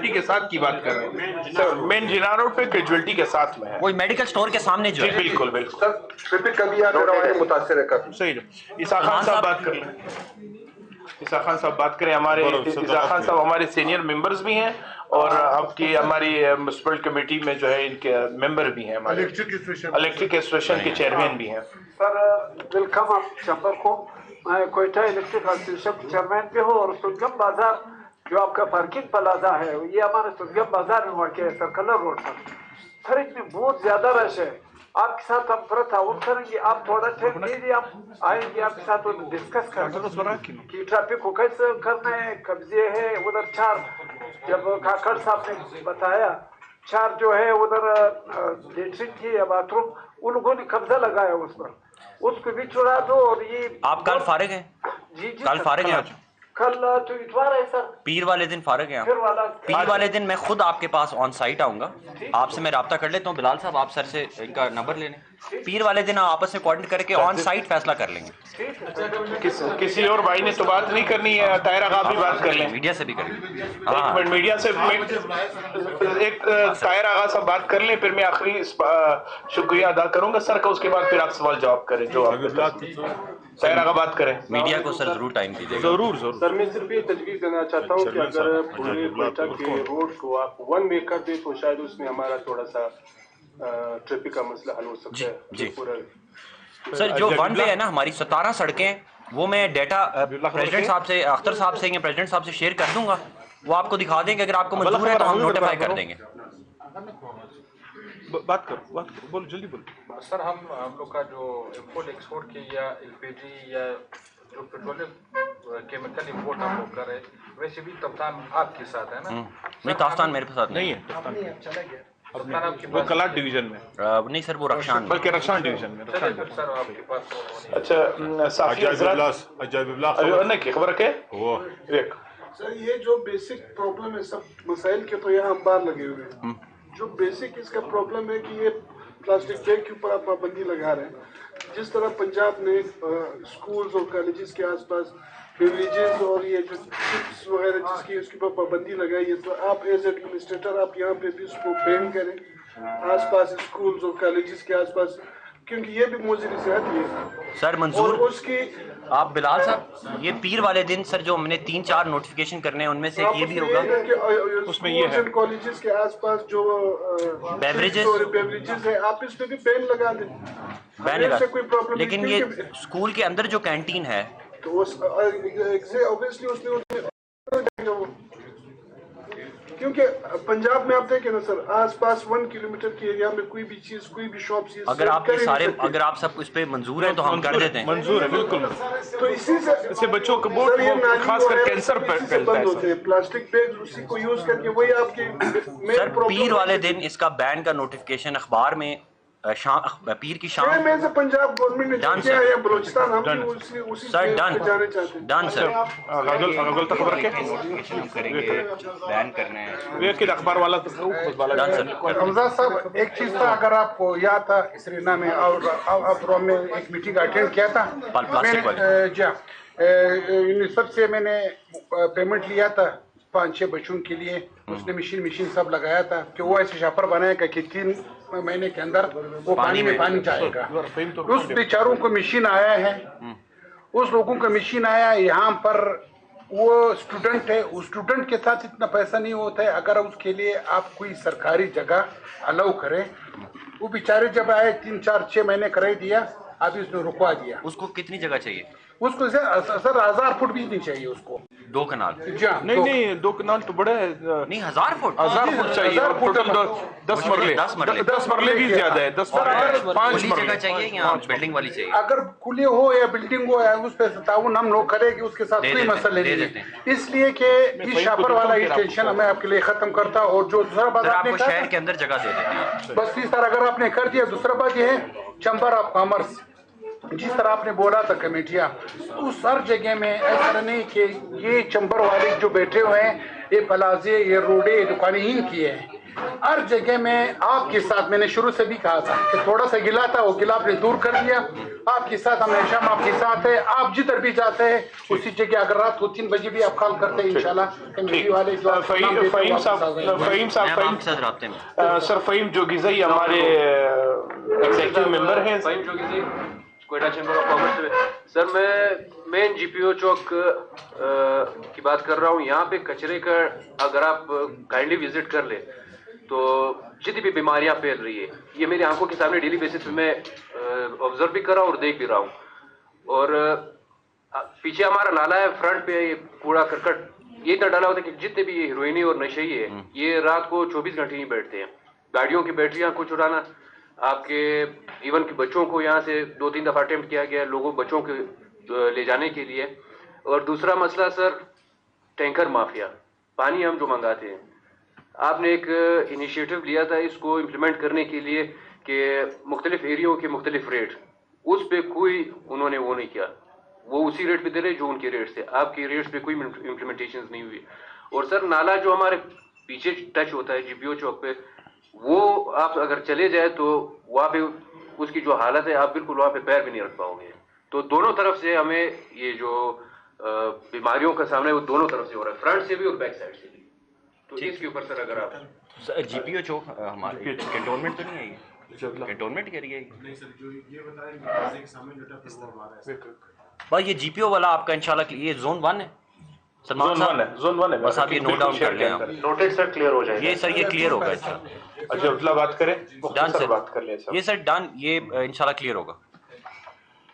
के साथ की बात कर रहे हैं सर। मेन जिना रोड पे कैजुअलिटी के साथ में है, वही मेडिकल स्टोर के सामने जो है। बिल्कुल सर ट्रैफिक का भी याद मुतासर है काफी। सही। ईसा खान साहब बात कर लें। ईसा खान साहब बात करें। हमारे ईसा खान साहब हमारे सीनियर मेंबर्स भी हैं और आपकी हमारी म्युनिसिपल कमेटी में जो है इनके मेंबर भी हैं, हमारे इलेक्ट्रिक एसोसिएशन के चेयरमैन भी हैं। सर वेलकम आप चैम्बर को। मैं कोयटा इलेक्ट्रिक एसोसिएशन के चेयरमैन भी हूँ और सुनगम बाजार जो आपका पार्किंग प्लाजा है ये हमारे सुनगम बाजार में वाक़ है सर्कुलर रोड पर। सर इसमें बहुत ज्यादा रश है। आपके साथ हम थोड़ा ताउन करेंगे, आप थोड़ा टाइम दीजिए, हम आएंगे आपके साथ और डिस्कस करेंगे कि ट्रैफिक को कैसे करना है। कब्जे है उधर 4, जब काकड़ साहब ने बताया 4 जो है उधर लेटरिन की या बाथरूम, उन लोगों ने कब्जा लगाया उस पर, उसको भी छुड़ा दो। और ये आप कल फारिग हैं? जी कल फारिग हैं? कल तो इतवार है सर, पीर वाले दिन फारिग हैं? पीर वाले दिन मैं खुद आपके पास ऑन साइट आऊंगा, आपसे मैं राब्ता कर लेता हूँ। बिलाल साहब आप सर से इनका नंबर ले लें। पीर वाले दिन आप आपस में कोऑर्डिनेट करके ऑन साइट फैसला कर लेंगे। किसी और भाई ने तो बात नहीं करनी है, ताहिर आगा भी बात कर लें, मीडिया से भी करेंगे। एक मिनट मीडिया से एक ताहिर आगा साहब बात कर लें, फिर मैं आखिरी शुक्रिया अदा करूंगा सर का, उसके बाद फिर आप सवाल जवाब करें जो आप ताहिर आगा बात करें। मीडिया को सर जरूर टाइम दीजिएगा। जरूर। सर मैं सिर्फ ये तजवीज़ देना चाहता हूँ कि अगर पूरे कोयटा के रोड को आप 1 वे कर दे तो शायद उसमें हमारा थोड़ा सा ट्रैफिक का मसला हल हो सकता है। जी पूरा सर, जो वन वे है ना हमारी 17 सड़कें, वो मैं डेटा प्रेसिडेंट साहब से, अख्तर साहब से या प्रेसिडेंट साहब से शेयर कर दूंगा, वो आपको दिखा देंगे। अगर आपको मंजूर है तो हम नोटिफाई कर देंगे। बात करो बोलो, जल्दी बोलो। सर, हम लोग का जो इम्पोर्ट एक्सपोर्ट की या एलपीजी या जो पेट्रोलियम केमिकल इम्पोर्ट हम लोग कर रहे हैं, वैसे भी तफ्तान आपके साथ है ना? नहीं, ताफ्तान मेरे साथ नहीं है। तफ्तान आपके वो पास कलाट डिवीजन में, नहीं सर, वो रक्षान, बल्कि रक्षान डिवीजन में। चलिए फिर सर आपके पास अच्छा, साफी हजरात, नहीं की खबर है वो एक सर, ये जो बेसिक प्रॉब्लम है, सब मसाइल के तो यहाँ अंबार लगे हुए हैं। जो बेसिक इसका प्रॉब्लम है कि ये प्लास्टिक बैग के ऊपर आप पाबंदी लगा रहे हैं। जिस तरह पंजाब ने स्कूल्स और कॉलेजेस के आसपास बेवरेजेस और ये जो चिप्स वगैरह जिसकी उसके ऊपर पाबंदी लगाई है, तो आप एज एडमिनिस्ट्रेटर आप यहाँ पे भी उसको बैन करें आसपास स्कूल्स और कॉलेजेस के आसपास, क्योंकि ये भी मुज़िर सेहत ही है सर। मंजूर और उसकी आप बिलाल साहब, ये पीर वाले दिन सर जो हमने 3-4 नोटिफिकेशन करने हैं, उनमें से एक ये भी होगा। उसमें ये है कॉलेजेस के आसपास जो बेवरेजेस है, आप इस पे भी बैन लगा दें। बैन लगा, कोई प्रॉब्लम, लेकिन ये स्कूल के अंदर जो कैंटीन है तो ऑब्वियसली उसमें क्योंकि पंजाब में आप देखें ना सर, आसपास 1 किलोमीटर के एरिया में कोई भी चीज, कोई भी शॉप, अगर आप ये सारे, अगर आप सब उस पे मंजूर है तो हम कर देते हैं। मंजूर है, बिल्कुल। तो इसी से बच्चों को बहुत खासकर कैंसर फैलता है होते हैं। प्लास्टिक बैग उसी को यूज करके वही आपकी सर, पीर वाले दिन इसका बैन का नोटिफिकेशन अखबार में पीर की शाम में से पंजाब गवर्नमेंट ने किया है या बलोचिस्तान, हम भी उसी सर डन जाने चाहते हैं। डन सर, खबर के नोटिफिकेशन हम करेंगे, बैन करना है ये कि अखबार वाला तो डन सर। हमजा साहब, एक चीज था, अगर आपको याद था सरीना में और अब में एक मीटिंग अटेंड किया था, प्लास्टिक वाली, जी हाँ, यूनिसेफ से मैंने पेमेंट लिया था 5-6 बच्चों के लिए। उसने मशीन सब लगाया था कि वो ऐसे शापर बनाएगा कि 3 महीने के अंदर वो पानी में पानी जाएगा। उस बेचारों को मशीन आया है, उस लोगों का मशीन आया यहाँ पर, वो स्टूडेंट है, उस स्टूडेंट के साथ इतना पैसा नहीं होता है। अगर उसके लिए आप कोई सरकारी जगह अलाउ करें, वो बेचारे जब आए 3-4-6 महीने कराई दिया, अभी उसने रुकवा दिया। उसको कितनी जगह चाहिए? उसको सर 1000 फुट भी नहीं चाहिए उसको। 2 कनाल? नहीं 2 कनाल तो बड़ा है। नहीं 1000 फुट, 1000 फुट चाहिए। 10 मरले भी ज्यादा है। 10 5 जगह चाहिए या बिल्डिंग वाली चाहिए? अगर खुली हो या बिल्डिंग हो या उस पर ताउन हम लोग करेंगे, उसके साथ कोई मसला नहीं है। इसलिए कि इस शापर वाला ये टेंशन मैं आपके लिए खत्म करता। और जो दूसरा बात आपने कहा, शहर के अंदर जगह दे देते हैं बस इस तरह अगर आपने कर दिया। दूसरा बात ये है, चैम्बर ऑफ कॉमर्स जिस तरह आपने बोला था कमेटियाँ, उस हर जगह में ऐसा नहीं कि ये चैम्बर वाले जो बैठे हुए हैं, ये प्लाजे, ये रोडे, ये दुकानें इनकी है। हर जगह में आपके साथ, मैंने शुरू से भी कहा था कि थोड़ा सा गिला था, वो गिला आपने दूर कर दिया। आपके साथ हमेशा आपके साथ है, आप जिधर भी जाते हैं उसी जगह। अगर रात को 3 बजे भी आप कॉल करते हैं, इंशाल्लाह कमेटी वाले जो फहीम जो गिज़ई हमारे एग्जीक्यूटिव मेंबर हैं, Fahim Jogi Quetta chamber of commerce. Sir, मैं मेन जीपीओ चौक की बात कर रहा हूँ। यहाँ पे कचरे का अगर आप काइंडली विजिट कर ले तो जितनी भी बीमारियाँ फैल रही है, ये मेरी आंखों के सामने डेली बेसिस पे मैं ऑब्जर्व भी कर रहा हूँ और देख भी रहा हूँ। और पीछे हमारा नाला है, फ्रंट पे ये कूड़ा करकट ये इतना डाला होता है कि जितने भी ये हीरोइनी और नशेई है, ये रात को 24 घंटे ही बैठते हैं। गाड़ियों की बैटरियाँ को चुराना, आपके इवन के बच्चों को यहाँ से 2-3 दफ़ा अटेम्प्ट किया गया लोगों बच्चों के ले जाने के लिए। और दूसरा मसला सर, टैंकर माफिया, पानी हम जो मंगाते हैं, आपने एक इनिशिएटिव लिया था इसको इम्प्लीमेंट करने के लिए कि मुख्तलिफ एरियो के मुख्तलिफ रेट, उस पर कोई उन्होंने वो नहीं किया। वो उसी रेट पे दे रहे जो उनके रेट्स थे, आपके रेट्स पे कोई इम्प्लीमेंटेशन नहीं हुई। और सर, नाला जो हमारे पीछे टच होता है जीपीओ चौक पे, वो आप अगर चले जाए तो वहाँ पे उसकी जो हालत है, आप बिल्कुल वहाँ पे पैर भी नहीं रख पाओगे। तो दोनों तरफ से हमें ये जो बीमारियों का सामना है, वो दोनों तरफ से हो रहा है, फ्रंट से भी और बैक साइड से भी। तो इसके ऊपर सर अगर आप जीपीओ चौक हमारे कैंटोनमेंट तो नहीं है, ये कैंटोनमेंट के एरिया नहीं सर, जो ये बता रहे हैं सामने जो टफ वो हमारा है भाई। ये जीपीओ वाला आपका इंशाल्लाह ये जोन 1 है, सलमान साहब, जोन वन है बस आप ये नोट डाउन कर लें आप। नोटेड सर, क्लियर हो जाएगा ये सर ये क्लियर होगा अच्छा। अच्छा अब्दुल्ला बात करें, डन सर, बात कर लें सर। ये सर डन, ये इंशाल्लाह क्लियर होगा।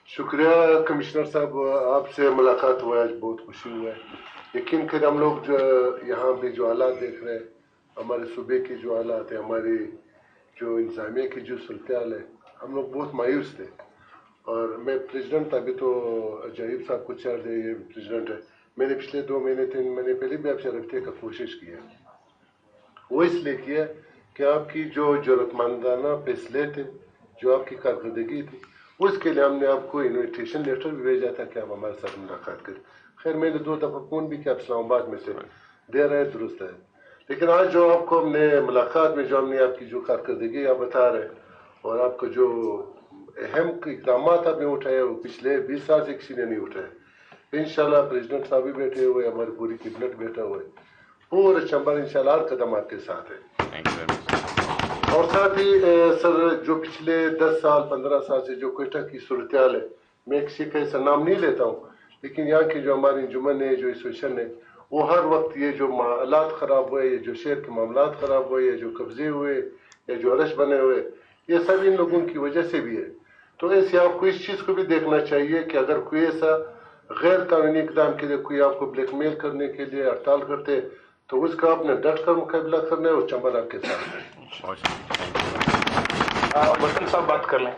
शुक्रिया कमिश्नर साहब, आपसे मुलाकात हुआ आज बहुत खुशी हुआ है। यकीन करें हम लोग जो यहाँ पे जो हालात देख रहे हैं, हमारे सूबे के जो हालात है, हमारी जो इंतजामिया की जो सूरत हाल है, हम लोग बहुत मायूस थे। और मैं प्रेसिडेंट, अभी तो जहीब साहब को चार्ज है, ये प्रेसिडेंट है, मैंने पिछले 2 महीने 3 महीने पहले भी आपसे रब्ते का कोशिश किया। वो इसलिए किया कि आपकी जो जरूरतमंदाना फैसले थे, जो आपकी कारकर्दगी थी, उसके लिए हमने आपको इन्विटेशन लेटर भी भेजा था कि आप हमारे साथ मुलाकात करें। खैर मैंने 2 दफ़ा फ़ोन भी किया, इस्लामाबाद में से दे रहे हैं, दुरुस्त है। लेकिन आज जो आपको हमने मुलाकात में जो हमने आपकी जो कारकर्दगी आप बता रहे और आपको जो अहम इकदाम आपने उठाए वो पिछले 20 साल से किसी ने नहीं उठाए। इंशाल्लाह प्रेसिडेंट साहब भी बैठे हुए, हमारी पूरी कैबिनेट बैठा हुआ है, पूरे चंबर इंशाल्लाह हर कदम आपके साथ है। और साथ ही सर, जो पिछले 10 साल 15 साल से जो क्वेटा की सूरत हाल है, मैं किसी का ऐसा नाम नहीं लेता हूँ, लेकिन यहाँ की जो हमारी अंजुमन है, जो एसोसिएशन है, वो हर वक्त ये जो हालात ख़राब हुए, ये जो शहर के मामलात ख़राब हुए, ये जो कब्जे हुए या जो अरश बने हुए, ये सब इन लोगों की वजह से भी है। तो ऐसे आपको इस चीज़ को भी देखना चाहिए कि अगर कोई ऐसा गैर कानूनी इकदाम के लिए कोई आपको ब्लैकमेल करने के लिए हड़ताल करते, तो उसका आपने डट कर मुकाबला करना है और चंबर आपके साथ है। वतन साहब बात कर लें।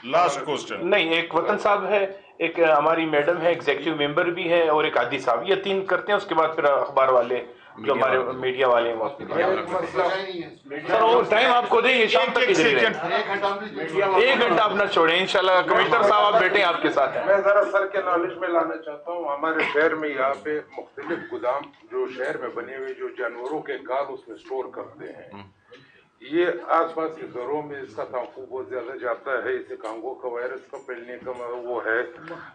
लास्ट क्वेश्चन नहीं, एक वतन साहब है, एक हमारी मैडम है, एग्जीक्यूटिव मेंबर भी है, और एक आदि साहब, ये 3 करते हैं। उसके बाद फिर अखबार वाले जो हमारे मीडिया वाले हैं सर, वो टाइम आपको देंगे शाम तक। 1 घंटा अपना छोड़े इंशाल्लाह। कमिश्नर साहब आप बैठे आपके साथ हैं। मैं जरा सर के नॉलेज में लाना चाहता हूँ, हमारे शहर में यहाँ पे मुख्तलिफ गोदाम जो शहर में बने हुए जो जानवरों के गाल उसमें स्टोर करते हैं, ये आसपास के घरों में इसका ताक़ुब बहुत ज़्यादा जाता है। इसे कांगो का वायरस का फैलने का वो है,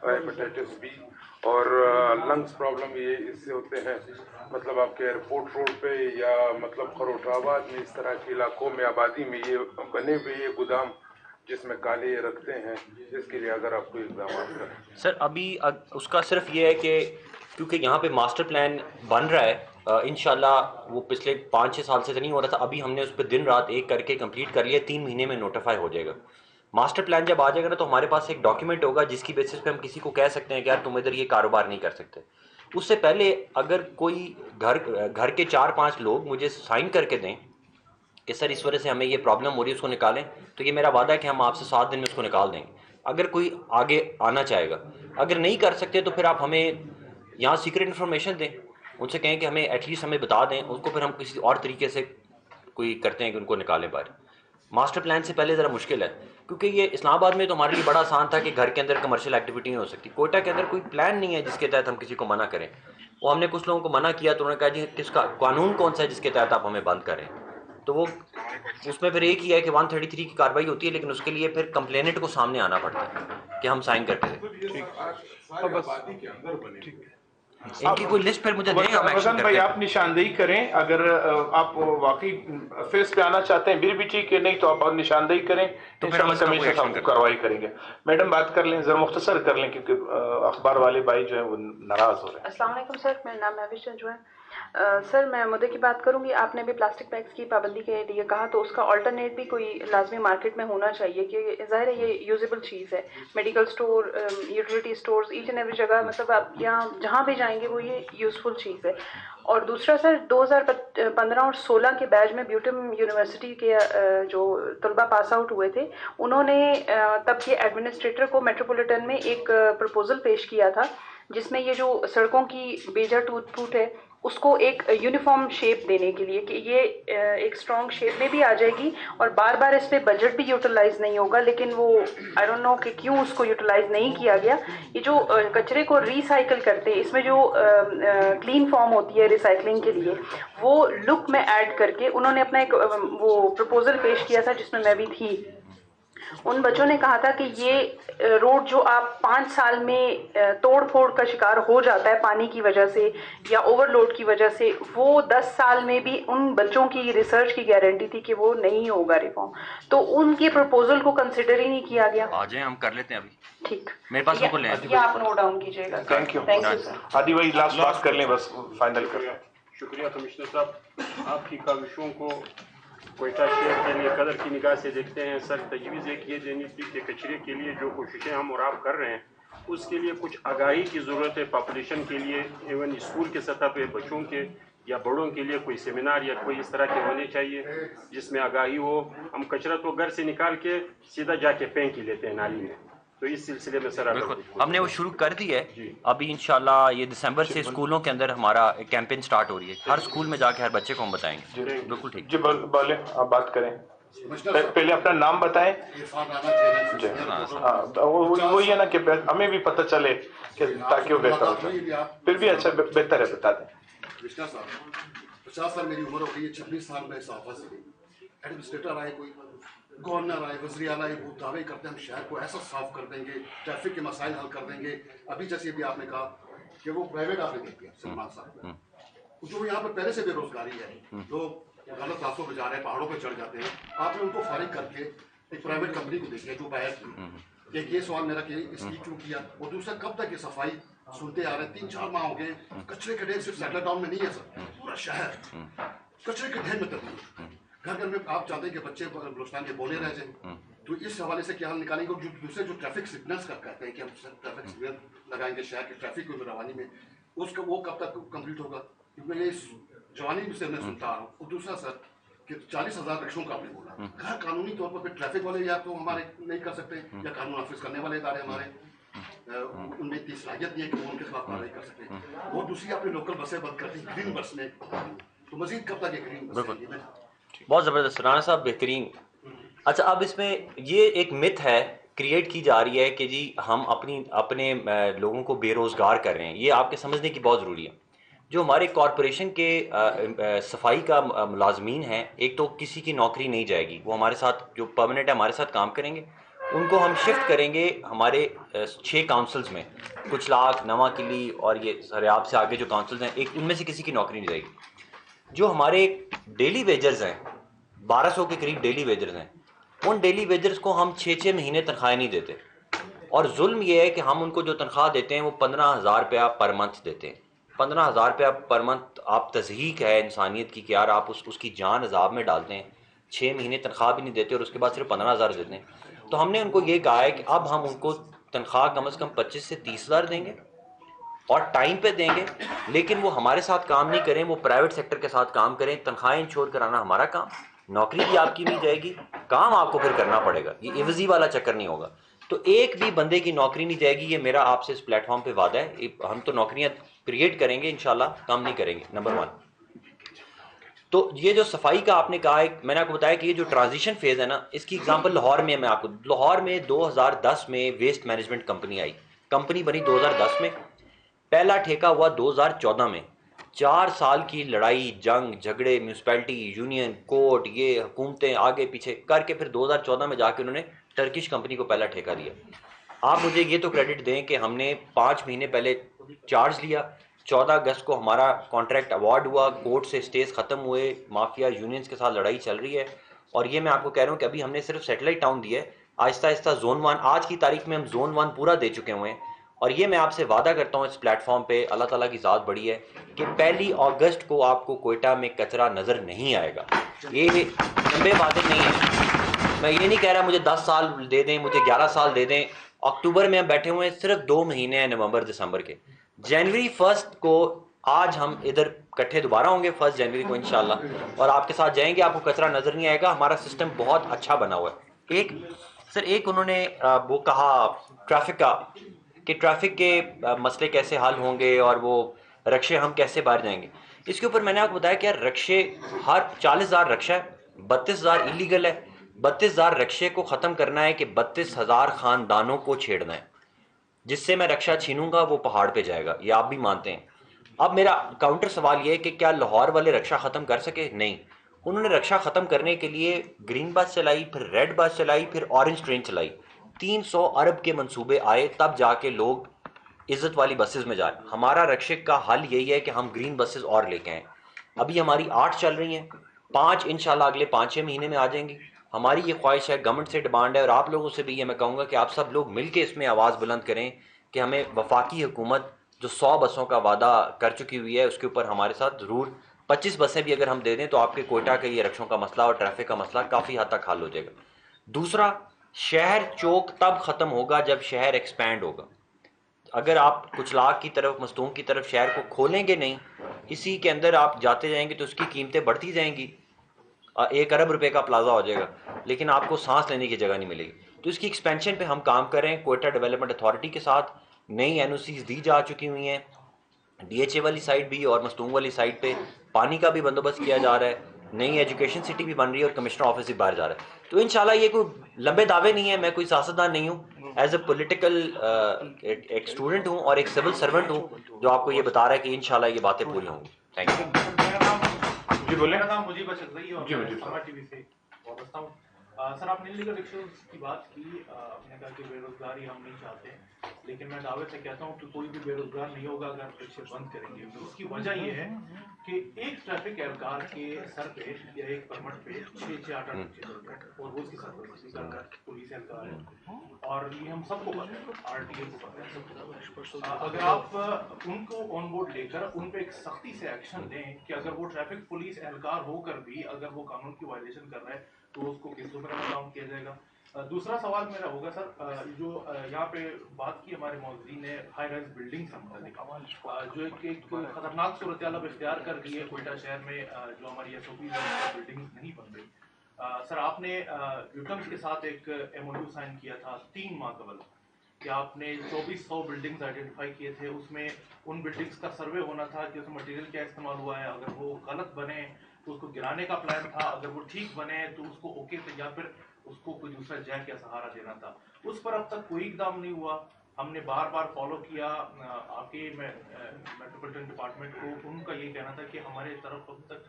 हेपेटाइटिस बी और लंग्स प्रॉब्लम ये इससे होते हैं। मतलब आपके एयरपोर्ट रोड पे या मतलब खरोटाबाद में, इस तरह के इलाकों में, आबादी में ये बने हुए ये गोदाम जिसमें काले ये रखते हैं, इसके लिए अगर आपको इक़दाम करें सर। अभी उसका सिर्फ ये है कि क्योंकि यहाँ पे मास्टर प्लान बन रहा है, इंशाल्लाह वो पिछले 5-6 साल से तो नहीं हो रहा था, अभी हमने उस पर दिन रात एक करके कंप्लीट कर लिया। 3 महीने में नोटिफाई हो जाएगा। मास्टर प्लान जब आ जाएगा ना, तो हमारे पास एक डॉक्यूमेंट होगा जिसकी बेसिस पे हम किसी को कह सकते हैं कि यार तुम इधर ये कारोबार नहीं कर सकते। उससे पहले अगर कोई घर के 4-5 लोग मुझे साइन करके दें कि सर इस वजह से हमें ये प्रॉब्लम हो रही है, उसको निकालें, तो ये मेरा वादा है कि हम आपसे 7 दिन में उसको निकाल देंगे। अगर कोई आगे आना चाहेगा, अगर नहीं कर सकते तो फिर आप हमें यहाँ सीक्रेट इन्फॉर्मेशन दें, उनसे कहें कि हमें एटलीस्ट हमें बता दें, उसको फिर हम किसी और तरीके से कोई करते हैं कि उनको निकालें बाहर। मास्टर प्लान से पहले ज़रा मुश्किल है, क्योंकि ये इस्लामाबाद में तो हमारे लिए बड़ा आसान था कि घर के अंदर कमर्शियल एक्टिविटी नहीं हो सकती। कोयटा के अंदर कोई प्लान नहीं है जिसके तहत हम किसी को मना करें। वो हमने कुछ लोगों को मना किया तो उन्होंने कहा जी किसका कानून कौन सा है जिसके तहत आप हमें बंद करें। तो वो उसमें फिर एक ही है कि 133 की कार्रवाई होती है, लेकिन उसके लिए फिर कंप्लेनेंट को सामने आना पड़ता है कि हम साइन करके दें। इनकी कोई लिस्ट फिर मुझे दें, हम एक्शन करते हैं। भाई आप निशानदेही करें, अगर आप वाकई फेस पे आना चाहते हैं फिर भी ठीक है, नहीं तो आप निशानदेही करें तो फिर हम कमीशन साहब कार्रवाई करेंगे। मैडम बात कर लें, जरा मुख्तसर कर लें क्योंकि अखबार वाले भाई जो है वो नाराज हो रहे हैं। अस्सलाम वालेकुम सर, मेरा नाम महविश जो है। सर मैं मुद्दे की बात करूंगी। आपने भी प्लास्टिक बैग्स की पाबंदी के लिए कहा, तो उसका अल्टरनेट भी कोई लाजमी मार्केट में होना चाहिए कि ज़ाहिर है ये यूजेबल चीज़ है। Medical store, utility stores, each and every जगह, मतलब आप यहाँ जहाँ भी जाएंगे वो ये यूज़फुल चीज़ है। और दूसरा सर, 2015 और 16 के बैच में ब्यूटम यूनिवर्सिटी के जो तलबा पास आउट हुए थे, उन्होंने तब के एडमिनिस्ट्रेटर को मेट्रोपॉलिटन में एक प्रपोज़ल पेश किया था जिसमें ये जो सड़कों की बेजा टूट फूट है उसको एक यूनिफॉर्म शेप देने के लिए कि ये एक स्ट्रॉन्ग शेप में भी आ जाएगी और बार बार इस पर बजट भी यूटिलाइज नहीं होगा। लेकिन वो आई डोंट नो कि क्यों उसको यूटिलाइज नहीं किया गया। ये जो कचरे को रिसाइकिल करते हैं, इसमें जो क्लीन फॉर्म होती है रिसाइकलिंग के लिए, वो लुक में ऐड करके उन्होंने अपना एक वो प्रपोजल पेश किया था जिसमें मैं भी थी। उन बच्चों ने कहा था कि ये रोड जो आप 5 साल में तोड़ फोड़ का शिकार हो जाता है पानी की वजह से या ओवरलोड की वजह से, वो 10 साल में भी उन बच्चों की रिसर्च की गारंटी थी कि वो नहीं होगा रिफॉर्म, तो उनके प्रपोजल को कंसिडर ही नहीं किया गया। आ जाए, हम कर लेते हैं अभी। ठीक, मेरे पास बिल्कुल नहीं। ये आप नोट डाउन कीजिएगा। Thank you sir. आदि भाई लास्ट बात कर लें, बस फाइनल कर लें। शुक्रिया कमिश्नर साहब, आपकी काविशों को कोयटा शहर के लिए कदर की निगाह से देखते हैं। सर, तजवीज़ एक ये देनी थी कि कचरे के लिए जो कोशिशें हम और आप कर रहे हैं उसके लिए कुछ आगाही की ज़रूरत है पॉपुलेशन के लिए, इवन स्कूल के सतह पे बच्चों के या बड़ों के लिए कोई सेमिनार या कोई इस तरह के होने चाहिए जिसमें आगाही हो। हम कचरा तो घर से निकाल के सीधा जाके फेंक ही लेते हैं नाली में, तो इस सिलसिले में सर हमने वो शुरू कर दी है अभी इंशाल्लाह। ये दिसंबर से स्कूलों के अंदर हमारा एक कैंपेन स्टार्ट हो रही है, हर स्कूल में जाके हर बच्चे को हम बताएंगे। बिल्कुल ठीक जी, बोले आप बात करें। पहले अपना नाम बताएं। हाँ, वही है ना कि हमें भी पता चले कि ताकि वो बेहतर हो जाए। फिर भी अच्छा बेहतर है, बता दें। 50 साल मेरी उम्र हो गई है, 26 साल में साफा से एडमिनिस्ट्रेटर आए, कोई गवर्नर आए, वज़ीर आला आए, वो दावे करते हैं हम शहर को ऐसा साफ कर देंगे, ट्रैफिक के मसाइल हल कर देंगे। अभी जैसे भी आपने कहा कि वो प्राइवेट आपने देख दिया सलमान साहब, जो यहाँ पर पहले से बेरोजगारी है, जो गलत रास्तों पर जा रहे हैं, पहाड़ों पर चढ़ जाते हैं, आपने उनको फारिग करके एक प्राइवेट कंपनी को दे दिया जो बाहर की। एक ये सवाल मेरा कि इसकी क्यों किया, और दूसरा कब तक ये सफाई सुनते आ रहे हैं। 3-4 माह हो गए, कचरे के ढेर सिर्फ सेटल टाउन में नहीं है सर, पूरा शहर कचरे के ढेर में तब्दील। घर घर में आप चाहते हैं कि बच्चे बलूचिस्तान के बोले रह जाए, तो इस हवाले से क्या हल निकालेंगे। जो दूसरे जो ट्रैफिक सिग्नल्स का कहते हैं कि हम ट्रैफिक सिग्नल लगाएंगे शहर के ट्रैफिक को रवानी में, उसका वो कब तक कंप्लीट होगा, क्योंकि ये जवानी से मैं सुनता आ रहा हूँ। और दूसरा सर कि 40,000 रिक्शों का आपने बोला, गैर कानूनी तौर पर फिर ट्रैफिक वाले या तो हमारे नहीं कर सकते, या कानून नाफिज करने वाले इदारे हमारे उनमें इतनी सलाहियत नहीं है कि वो उनके खिलाफ कार्रवाई कर सकते। और दूसरी आपने लोकल बसें बंद कर दी, ग्रीन बस में, तो मजीद कब तक ये ग्रीन बस। बहुत ज़बरदस्त राना साहब, बेहतरीन। अच्छा, अब इसमें ये एक मिथ है क्रिएट की जा रही है कि जी हम अपने लोगों को बेरोज़गार कर रहे हैं। ये आपके समझने की बहुत ज़रूरी है। जो हमारे कॉरपोरेशन के सफाई का मुलाजमीन हैं, एक तो किसी की नौकरी नहीं जाएगी, वो हमारे साथ जो परमानेंट है हमारे साथ काम करेंगे। उनको हम शिफ्ट करेंगे हमारे 6 काउंसिल्स में, कुछ लाख, नवा किली और ये सरियाब से आगे जो काउंसिल्स हैं, एक उनमें से किसी की नौकरी नहीं जाएगी। जो हमारे डेली वेजर्स हैं, 1200 के करीब डेली वेजर्स हैं, उन डेली वेजर्स को हम 6-6 महीने तनख्वाहें नहीं देते। और जुल्म ये है कि हम उनको जो तनख्वाह देते हैं वो 15,000 रुपया पर मंथ देते हैं। 15,000 रुपया पर मंथ आप तज़हीक है इंसानियत की कि यार आप उसकी जान अजाब में डालते हैं। 6 महीने तनख्वाह भी नहीं देते और उसके बाद सिर्फ 15,000 देते हैं। तो हमने उनको ये कहा है कि अब हम उनको तनख्वाह कम से कम 25 से 30,000 देंगे और टाइम पे देंगे, लेकिन वो हमारे साथ काम नहीं करें, वो प्राइवेट सेक्टर के साथ काम करें। तनख्वाहें इंश्योर कराना हमारा काम, नौकरी भी आपकी नहीं जाएगी, काम आपको फिर करना पड़ेगा। ये इवजी वाला चक्कर नहीं होगा। तो एक भी बंदे की नौकरी नहीं जाएगी, ये मेरा आपसे इस प्लेटफॉर्म पे वादा है। हम तो नौकरियां क्रिएट करेंगे इंशाल्लाह, कम नहीं करेंगे। नंबर 1। तो ये जो सफाई का आपने कहा है, मैंने आपको बताया कि ये जो ट्रांजिशन फेज़ है ना, इसकी एग्जांपल लाहौर में मैं आपको, लाहौर में 2010 में वेस्ट मैनेजमेंट कंपनी आई, कंपनी बनी 2010 में, पहला ठेका हुआ 2014 में। 4 साल की लड़ाई, जंग, झगड़े, म्यूनसिपैलिटी, यूनियन, कोर्ट, ये हुकूमतें आगे पीछे करके फिर 2014 में जाके उन्होंने टर्किश कंपनी को पहला ठेका दिया। आप मुझे ये तो क्रेडिट दें कि हमने 5 महीने पहले चार्ज लिया, 14 अगस्त को हमारा कॉन्ट्रैक्ट अवार्ड हुआ, कोर्ट से स्टेज ख़त्म हुए, माफिया यूनियंस के साथ लड़ाई चल रही है। और ये मैं आपको कह रहा हूँ कि अभी हमने सिर्फ सैटेलाइट टाउन दिया है, आहिस्ता आहिस्ता जोन 1, आज की तारीख में हम जोन 1 पूरा दे चुके हुए हैं। और ये मैं आपसे वादा करता हूँ इस प्लेटफॉर्म पे, अल्लाह ताला की ज़ात बड़ी है, कि 1 अगस्त को आपको कोयटा में कचरा नज़र नहीं आएगा। ये लंबे वादे नहीं है, मैं ये नहीं कह रहा मुझे 10 साल दे दें, मुझे 11 साल दे दें। अक्टूबर में हम बैठे हुए हैं, सिर्फ 2 महीने हैं नवंबर दिसंबर के। जनवरी 1 को आज हम इधर इकट्ठे दोबारा होंगे 1 जनवरी को इंशाल्लाह, और आपके साथ जाएंगे, आपको कचरा नज़र नहीं आएगा। हमारा सिस्टम बहुत अच्छा बना हुआ है। एक उन्होंने वो कहा ट्रैफिक का, कि ट्रैफिक के मसले कैसे हल होंगे और वो रक्शे हम कैसे बाहर जाएंगे। इसके ऊपर मैंने आपको बताया कि यार रक्शे, हर 40,000 रक्षा है, 32,000 इलीगल है। 32,000 रक्शे को ख़त्म करना है कि 32,000 ख़ानदानों को छेड़ना है। जिससे मैं रक्षा छीनूंगा वो पहाड़ पे जाएगा, ये आप भी मानते हैं। अब मेरा काउंटर सवाल ये है कि क्या लाहौर वाले रक्षा ख़त्म कर सके? नहीं। उन्होंने रक्षा ख़त्म करने के लिए ग्रीन बस चलाई, फिर रेड बस चलाई, फिर ऑरेंज ट्रेन चलाई। 300 अरब के मंसूबे आए, तब जाके लोग इज़्ज़त वाली बसेस में जा रहे हैं। हमारा रक्षक का हल यही है कि हम ग्रीन बसेस और लेके आएँ। अभी हमारी 8 चल रही हैं, 5 इंशाल्लाह अगले 5-6 महीने में आ जाएंगी। हमारी ये ख्वाहिश है, गवर्नमेंट से डिमांड है, और आप लोगों से भी ये मैं कहूँगा कि आप सब लोग मिल के इसमें आवाज़ बुलंद करें कि हमें वफाकी हुकूमत जो 100 बसों का वादा कर चुकी हुई है उसके ऊपर हमारे साथ ज़रूर 25 बसें भी अगर हम दे दें तो आपके कोयटा के ये रक्षों का मसला और ट्रैफिक का मसला काफ़ी हद तक हल हो जाएगा। दूसरा, शहर चौक तब ख़त्म होगा जब शहर एक्सपैंड होगा। अगर आप कुचलाक की तरफ, मस्तूम की तरफ शहर को खोलेंगे नहीं, इसी के अंदर आप जाते जाएंगे तो उसकी कीमतें बढ़ती जाएंगी। 1 अरब रुपए का प्लाजा हो जाएगा, लेकिन आपको सांस लेने की जगह नहीं मिलेगी। तो इसकी एक्सपेंशन पे हम काम कर रहे हैं। कोयटा डेवलपमेंट अथॉरिटी के साथ नई NOCs दी जा चुकी हुई हैं, DHA वाली साइड भी और मस्तूम वाली साइड पे पानी का भी बंदोबस्त किया जा रहा है। नई एजुकेशन सिटी भी बन रही है और कमिश्नर ऑफिस भी बाहर जा रहा है। तो इंशाल्लाह ये कोई लंबे दावे नहीं है, मैं कोई सियासतदान नहीं हूँ, एज ए पॉलिटिकल एक स्टूडेंट हूँ और एक सिविल सर्वेंट हूँ जो आपको ये बता रहा है कि इंशाल्लाह ये बातें पूरी होंगी। Thank you. जी बोले। मेरा नाम मुजीब अशरफ है और जी, मैं मुजीब समाज टीवी से वाबस्ता हूँ। सर, आपने इलीगल रिक्शेज की बात की, आपने कहा कि बेरोजगारी हम नहीं चाहते, लेकिन मैं दावे से कहता हूँ कि कोई भी बेरोजगार नहीं होगा अगर रिक्शे बंद करेंगे। तो उसकी वजह ये है कि एक ट्रैफिक एहलकार के सर पे या एक परमिट पे 6-8 रिक्शे चलते हैं और वो उसकी सरपरस्ती करता है पुलिस एहलकार है, और ये हम सबको पता है, RTA को पता है, सबको पता है। अगर आप उनको ऑन बोर्ड लेकर उन पे एक सख्ती से एक्शन दें कि अगर वो ट्रैफिक पुलिस एहलकार होकर भी अगर वो कानून की वायलेशन कर रहा है तो उसको किस में काउंट किया जाएगा। दूसरा सवाल मेरा होगा सर, जो यहाँ पे बात की हमारे मौजूद ने हाई राइज बिल्डिंग जो एक खतरनाक सूरत अब इख्तियार कर रही है कोयटा शहर में, जो हमारी SOP बिल्डिंग नहीं बन रही। सर, आपने यूटम्स के साथ एक MOU साइन किया था 3 माह कबल कि आपने 2400 बिल्डिंग्स आइडेंटिफाई किए थे। उसमें उन बिल्डिंग्स का सर्वे होना था कि उसमें मटेरियल क्या इस्तेमाल हुआ है, अगर वो गलत बने तो उसको गिराने का प्लान था, अगर वो ठीक बने तो उसको ओके थे या फिर उसको कोई दूसरा जैक या सहारा देना था। उस पर अब तक कोई इकदाम नहीं हुआ। हमने बार बार फॉलो किया आके मेट्रोपॉलिटन डिपार्टमेंट को, उनका ये कहना था कि हमारे तरफ अब तक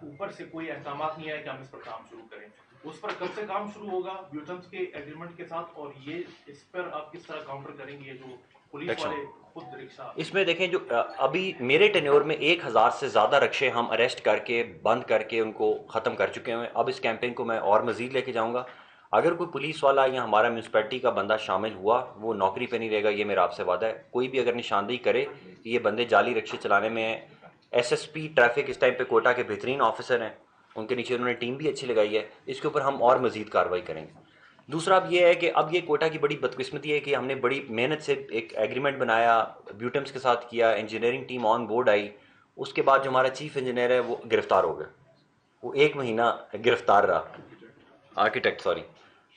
ऊपर से कोई अहकाम नहीं आया कि हम इस पर काम शुरू करें। उस पर कब से काम शुरू होगा ब्यूटम्स के एग्रीमेंट के साथ, और ये इस पर आप किस तरह काउंटर करेंगे जो पुलिस वाले खुद रिक्शा? इसमें देखें, जो अभी मेरे टेन्योर में 1000 से ज़्यादा रक्षे हम अरेस्ट करके बंद करके उनको ख़त्म कर चुके हैं। अब इस कैंपेन को मैं और मज़ीद लेके जाऊंगा। अगर कोई पुलिस वाला या हमारा म्यूनसिपैलिटी का बंदा शामिल हुआ, वो नौकरी पे नहीं रहेगा, ये मेरा आपसे वादा है। कोई भी अगर निशानदेही करे कि ये बंदे जाली रक्षे चलाने में हैं, SSP ट्रैफिक इस टाइम पे कोयटा के बेहतरीन ऑफिसर हैं, उनके नीचे उन्होंने टीम भी अच्छी लगाई है, इसके ऊपर हम और मज़ीद कार्रवाई करेंगे। दूसरा अब ये है कि अब ये कोयटा की बड़ी बदकिस्मती है कि हमने बड़ी मेहनत से एक एग्रीमेंट बनाया, ब्यूटम्स के साथ किया, इंजीनियरिंग टीम ऑन बोर्ड आई, उसके बाद जो हमारा चीफ इंजीनियर है वो गिरफ्तार हो गया, वो 1 महीना गिरफ्तार रहा, आर्किटेक्ट सॉरी।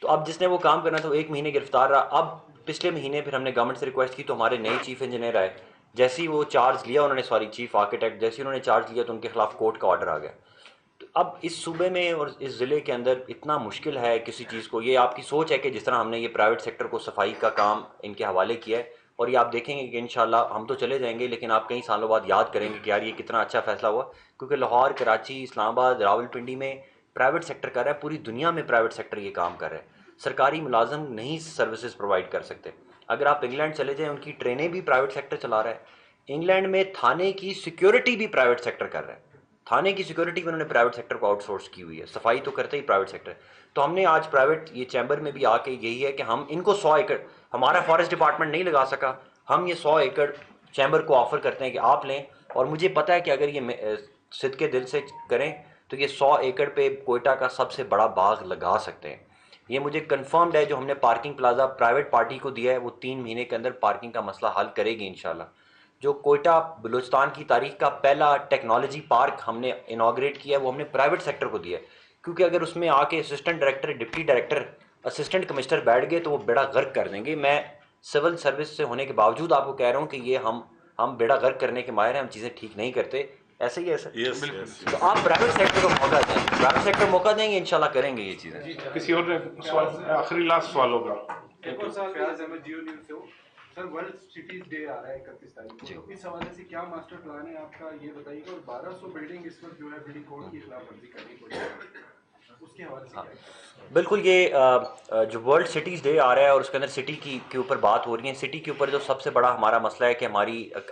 तो अब जिसने वो काम करना था वो 1 महीने गिरफ्तार रहा। अब पिछले महीने फिर हमने गवर्नमेंट से रिक्वेस्ट की तो हमारे नए चीफ इंजीनियर आए, जैसे ही वो चार्ज लिया उन्होंने, सॉरी चीफ आर्किटेक्ट, जैसे ही उन्होंने चार्ज लिया तो उनके खिलाफ कोर्ट का ऑर्डर आ गया। तो अब इस सूबे में और इस ज़िले के अंदर इतना मुश्किल है किसी चीज़ को, ये आपकी सोच है कि जिस तरह हमने ये प्राइवेट सेक्टर को सफाई का काम इनके हवाले किया है, और ये आप देखेंगे कि इंशाल्लाह हम तो चले जाएंगे लेकिन आप कई सालों बाद याद करेंगे कि यार ये कितना अच्छा फैसला हुआ, क्योंकि लाहौर, कराची, इस्लामाबाद, रावलपिंडी में प्राइवेट सेक्टर कर रहा है, पूरी दुनिया में प्राइवेट सेक्टर ये काम कर रहा है। सरकारी मुलाजम नहीं सर्विसेज प्रोवाइड कर सकते। अगर आप इंग्लैंड चले जाएँ, उनकी ट्रेनें भी प्राइवेट सेक्टर चला रहा है। इंग्लैंड में थाने की सिक्योरिटी भी प्राइवेट सेक्टर कर रहा है, थाने की सिक्योरिटी भी उन्होंने प्राइवेट सेक्टर को आउटसोर्स की हुई है, सफाई तो करते ही प्राइवेट सेक्टर। तो हमने आज प्राइवेट ये चैम्बर में भी आके यही है कि हम इनको 100 एकड़, हमारा फॉरेस्ट डिपार्टमेंट नहीं लगा सका, हम ये 100 एकड़ चैम्बर को ऑफर करते हैं कि आप लें, और मुझे पता है कि अगर ये सिद्के दिल से करें तो ये 100 एकड़ पे कोयटा का सबसे बड़ा बाग लगा सकते हैं। ये मुझे कन्फर्म्ड है। जो हमने पार्किंग प्लाजा प्राइवेट पार्टी को दिया है वो 3 महीने के अंदर पार्किंग का मसला हल करेगी इंशाल्लाह। जो कोयटा बलूचिस्तान की तारीख का पहला टेक्नोलॉजी पार्क हमने इनाग्रेट किया है वो हमने प्राइवेट सेक्टर को दिया है, क्योंकि अगर उसमें आके assistant director, deputy director, assistant commissioner बैठ गए तो वो बेड़ा गर्क कर देंगे। मैं सिविल सर्विस से होने के बावजूद आपको कह रहा हूँ कि ये हम बेड़ा गर्क करने के माहिर हैं, हम चीज़ें ठीक नहीं करते। ऐसे ही है सर। तो आप प्राइवेट सेक्टर को मौका दें, प्राइवेट सेक्टर मौका देंगे इंशाल्लाह करेंगे ये चीज़ें। किसी और सवाल, आखिरी लास्ट सवाल होगा। एक और सवाल, जियो न्यूज़ से हो सर वर्ल्ड सिटीज डे आ रहा है 31 तारीख को, तो इस हवाले से क्या मास्टर प्लान है आपका ये बताइएगा। और 1200 बिल्डिंग इस वक्त जो है बिल्डिंग कोड की खिलाफवर्जी करने की कोशिश कर रही है, उसके हवाले से क्या। बिल्कुल, ये जो वर्ल्ड सिटीज़ डे आ रहा है और उसके अंदर सिटी की के ऊपर बात हो रही है। सिटी के ऊपर जो सबसे बड़ा हमारा मसला है कि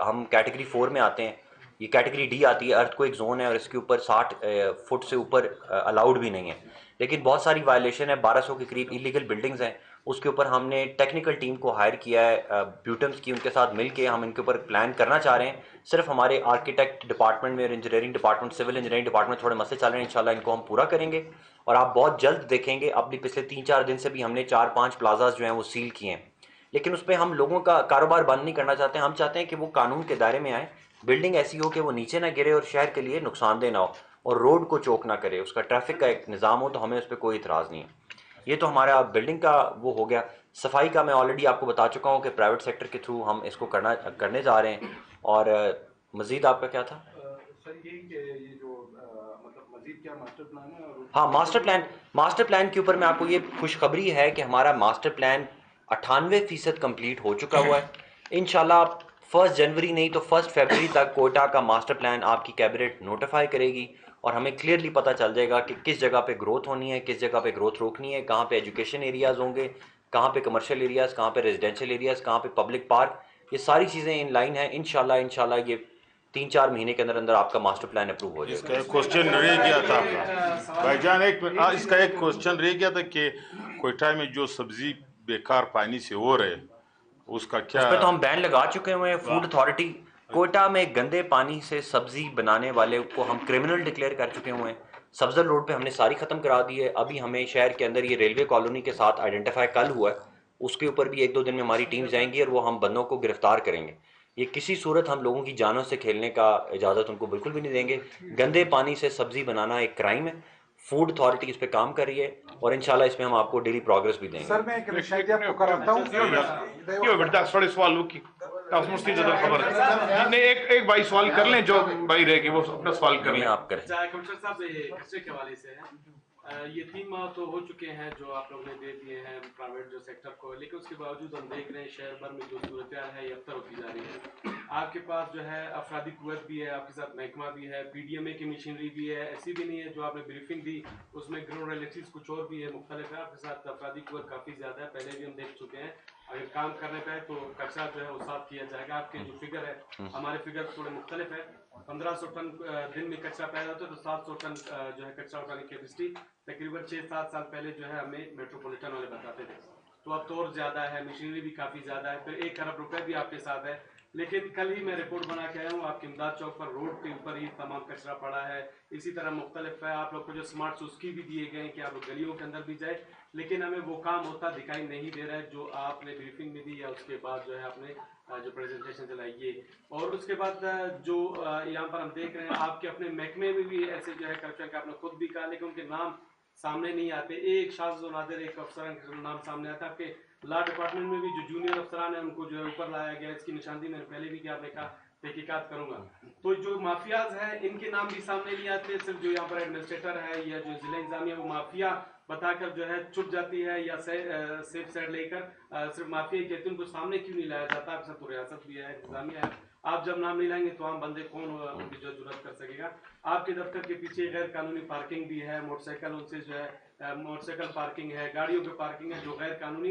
हम कैटेगरी 4 में आते हैं, ये कैटेगरी डी आती है, अर्थक्वेक जोन है और इसके ऊपर 60 फुट से ऊपर अलाउड भी नहीं है। लेकिन बहुत सारी वायलेशन है, 1200 के करीब इलीगल बिल्डिंग्स हैं। उसके ऊपर हमने टेक्निकल टीम को हायर किया है, ब्यूटम्स की, उनके साथ मिल के हम इनके ऊपर प्लान करना चाह रहे हैं। सिर्फ हमारे आर्किटेक्ट डिपार्टमेंट में और engineering department, civil engineering department थोड़े मसले चल रहे हैं, इंशाल्लाह इनको हम पूरा करेंगे और आप बहुत जल्द देखेंगे। अपनी पिछले 3-4 दिन से भी हमने 4-5 प्लाजाज जो हैं वो सील किए हैं, लेकिन उस पर हम लोगों का कारोबार बंद नहीं करना चाहते। हम चाहते हैं कि वो कानून के दायरे में आए, बिल्डिंग ऐसी हो कि वो नीचे ना गिरे और शहर के लिए नुकसानदेह ना हो और रोड को चोक ना करे, उसका ट्रैफिक का एक निज़ाम हो, तो हमें उस पर कोई इतराज़ नहीं है। ये तो हमारा बिल्डिंग का वो हो गया। सफाई का मैं ऑलरेडी आपको बता चुका हूँ कि प्राइवेट सेक्टर के थ्रू हम इसको करने जा रहे हैं। और मज़ीद आपका क्या था सर? ये जो मतलब मज़ीद क्या मास्टर प्लान है? और हाँ, मास्टर प्लान के ऊपर मैं आपको ये खुशखबरी है कि हमारा मास्टर प्लान 98% कंप्लीट हो चुका हुआ है। इंशाल्लाह 1 जनवरी नहीं तो 1 फरवरी तक कोयटा का मास्टर प्लान आपकी कैबिनेट नोटिफाई करेगी और हमें क्लियरली पता चल जाएगा कि किस जगह पे ग्रोथ होनी है, किस जगह पे ग्रोथ रोकनी है, कहाँ पे एजुकेशन एरियाज़ होंगे, कहाँ पे कमर्शियल एरियाज़, कहाँ पे रेजिडेंशियल एरियाज़, कहाँ पे पब्लिक पार्क। ये सारी चीज़ें इन लाइन है। इंशाल्लाह ये 3-4 महीने के अंदर अंदर आपका मास्टर प्लान अप्रूव हो जाएगा। इसका एक क्वेश्चन रह गया था भाईजान, इसका एक क्वेश्चन रह गया था कि कोयटा में जो सब्जी बेकार पानी से हो रहे उसका क्या? उस पर तो हम बैन लगा चुके हुए हैं। फूड अथॉरिटी कोयटा में गंदे पानी से सब्जी बनाने वाले को हम क्रिमिनल डिक्लेयर कर चुके हुए हैं। सब्जर रोड पे हमने सारी ख़त्म करा दी है। अभी हमें शहर के अंदर ये रेलवे कॉलोनी के साथ आइडेंटिफाई कल हुआ है, उसके ऊपर भी 1-2 दिन में हमारी टीम जाएंगी और वो हम बंदों को गिरफ्तार करेंगे। ये किसी सूरत हम लोगों की जानों से खेलने का इजाज़त उनको बिल्कुल भी नहीं देंगे। गंदे पानी से सब्जी बनाना एक क्राइम है। फूड अथॉरिटी इस पे काम कर रही है और इंशाल्लाह इसमें हम आपको डेली प्रोग्रेस भी देंगे। सर मैं एक रिशायत आपको कराता हूं क्यों बेटा थोड़े सवाल की मुश्किल ज़्यादा खबर है नहीं, एक भाई सवाल कर लें, जो भाई रहेगी वो अपना सवाल कर लें। आप करें कमिश्नर साहब, दूसरे के हवाले से है, ये 3 माह तो हो चुके हैं जो आप लोगों ने दे दिए हैं प्राइवेट जो सेक्टर को, लेकिन उसके बावजूद हम देख रहे हैं शहर भर में जो सूरत है ये अबतर होती जा रही है। आपके पास जो है अफरादी कुव्वत भी है, आपके साथ महकमा भी है, PDMA की मशीनरी भी है। ऐसी भी नहीं है जो आपने ब्रीफिंग दी उसमें ग्राउंड रियलिटीज कुछ और भी है, मुख्तलिफ है। आपके साथ अफरादी कुव्वत काफ़ी ज़्यादा है, पहले भी हम देख चुके हैं। अगर काम करने पे तो कचरा जो है वो साफ किया जाएगा। आपके जो फिगर है, हमारे फिगर थोड़े मुख्तलिफ है। 1500 टन दिन में कचरा पैदा होता है, तो 700 टन जो है कचरा उठाने की कैपेसिटी तकरीबन 6-7 साल पहले जो है हमें मेट्रोपॉलिटन वाले बताते थे। तो अब तो और ज़्यादा है, मशीनरी भी काफ़ी ज़्यादा है, फिर 1 अरब रुपए भी आपके साथ है। लेकिन कल ही मैं रिपोर्ट बना के आया हूँ, आपके इमदाद चौक पर रोड के ऊपर ही तमाम कचरा पड़ा है। इसी तरह मुख्तलिफ है। आप लोग को जो स्मार्ट उसकी भी दिए गए हैं कि आप लोग गलियों के अंदर भी जाए, लेकिन हमें वो काम होता दिखाई नहीं दे रहा है जो आपने ब्रीफिंग में दी या उसके बाद जो है आपने जो प्रेजेंटेशन चलाई ये। और उसके बाद जो यहाँ पर हम देख रहे हैं आपके अपने महकमे में भी ऐसे जो है करप्शन का आपने खुद भी कहा, लेकिन उनके नाम सामने नहीं आते। एक शाज़ नादिर एक अफसरान का नाम सामने आता है। आपके लॉ डिपार्टमेंट में भी जो जूनियर अफसरान है उनको जो है ऊपर लाया गया। इसकी निशानदी मैंने पहले भी किया, आपने कहा तहकीकात करूंगा। तो जो माफियाज हैं इनके नाम भी सामने नहीं आते। सिर्फ जो यहाँ पर एडमिनिस्ट्रेटर है या जो जिला इंतजामिया वो माफिया बताकर जो है चुप जाती है या सेफ साइड लेकर सिर्फ माफिया ही कहते हैं। उनको सामने क्यों नहीं लाया जाता? आपके साथ तो रियासत भी है, इंतजामिया है। आप जब नाम नहीं लाएंगे तो आम बंदे कौन उनकी जो जरूरत कर सकेगा? आपके दफ्तर के पीछे गैर कानूनी पार्किंग भी है, मोटरसाइकिल उनसे जो है मोटरसाइकिल पार्किंग है, गाड़ियों पे पार्किंग है जो गैर कानूनी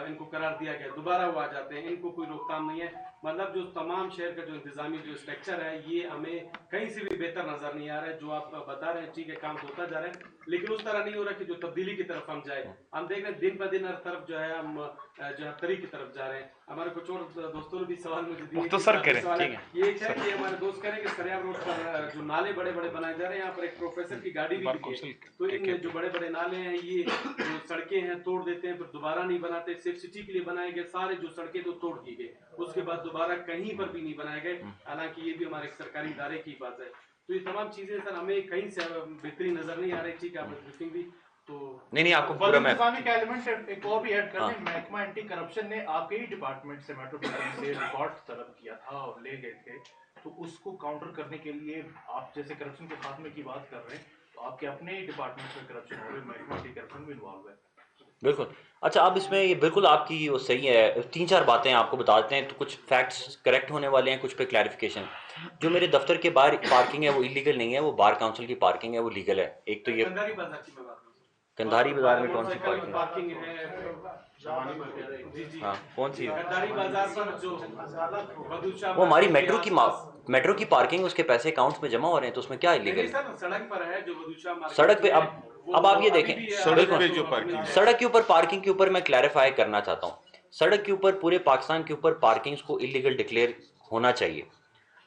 इनको करार दिया गया, दोबारा वो आ जाते हैं, इनको कोई रोकथाम नहीं है। मतलब जो तमाम शहर का जो इंतजामी जो स्ट्रक्चर है ये हमें कहीं से भी बेहतर नजर नहीं आ रहा है। जो आप बता रहे हैं ठीक है, काम होता जा रहा है, लेकिन उस तरह नहीं हो रहा कि जो तब्दीली की तरफ हम जाए। हम देख रहे हैं दिन ब दिन हर तरफ जो है हम जो है तरी की तरफ जा रहे हैं। हमारे कुछ और दोस्तों ने भी सवाल मुझे दिए, मुख्तसर करें, ठीक है। ये है कि हमारे दोस्त कह रहे हैं कि सरियाब रोड पर जो नाले बड़े बड़े बनाए जा रहे हैं, यहाँ पर एक प्रोफेसर की गाड़ी भी है, तो इन जो बड़े बड़े नाले हैं ये जो सड़कें हैं तोड़ देते हैं, फिर दोबारा नहीं बनाते। सिर्फ सिटी के लिए बनाए गए सारे जो सड़कें तो तोड़ दी गई, उसके बाद दोबारा कहीं पर भी नहीं बनाए गए। हालांकि ये भी हमारे सरकारी इदारे की बात है। तो ये तमाम चीजें सर हमें कहीं से बेहतरी नजर नहीं आ रही। ठीक है, आपने ब्रीफिंग भी तो नहीं आपको पूरा मैं का एलिमेंट एक और भी ऐड कर दें। महकमा एंटी करप्शन ने आपके ही डिपार्टमेंट से मेट्रोपॉलिटन से रिकॉर्ड तलब किया था और ले गए थे, तो उसको काउंटर करने के लिए आप जैसे करप्शन के खात्मे की बात कर रहे हैं, तो आपके अपने ही डिपार्टमेंट में करप्शन हो रही है, महकमा एंटी करप्शन भी इन्वॉल्व है। बिल्कुल। अच्छा, अब इसमें ये बिल्कुल आपकी वो सही है, 3-4 बातें आपको बताते हैं तो कुछ फैक्ट्स करेक्ट होने वाले हैं, कुछ पे क्लैरिफिकेशन। जो मेरे दफ्तर के बाहर पार्किंग है वो इलीगल नहीं है, वो बार काउंसिल की पार्किंग है, वो लीगल है। एक तो ये कंधारी बाजार की मैं बात कर रहा हूँ। कंधारी बाजार में कौन सी मोटरसाइकिल पार्किंग पार्किंग है जी जी हाँ, कौन सी है? कंधारी बाजार पर जो बदूशाह वो हमारी मार्केट के आसपास- मेट्रो की पार्किंग, उसके पैसे अकाउंट्स में जमा हो रहे हैं तो उसमें क्या इलीगल नहीं है? सर, सड़क पर है जो बदूशाह मार्केट सड़क पे है, अब आप ये अभी देखें, भी है, सड़क पे बिल्कुल। जो पार्किंग सड़क के ऊपर पार्किंग के ऊपर मैं क्लैरिफाई करना चाहता हूँ, सड़क के ऊपर पूरे पाकिस्तान के ऊपर पार्किंग्स को इलीगल डिक्लेयर होना चाहिए।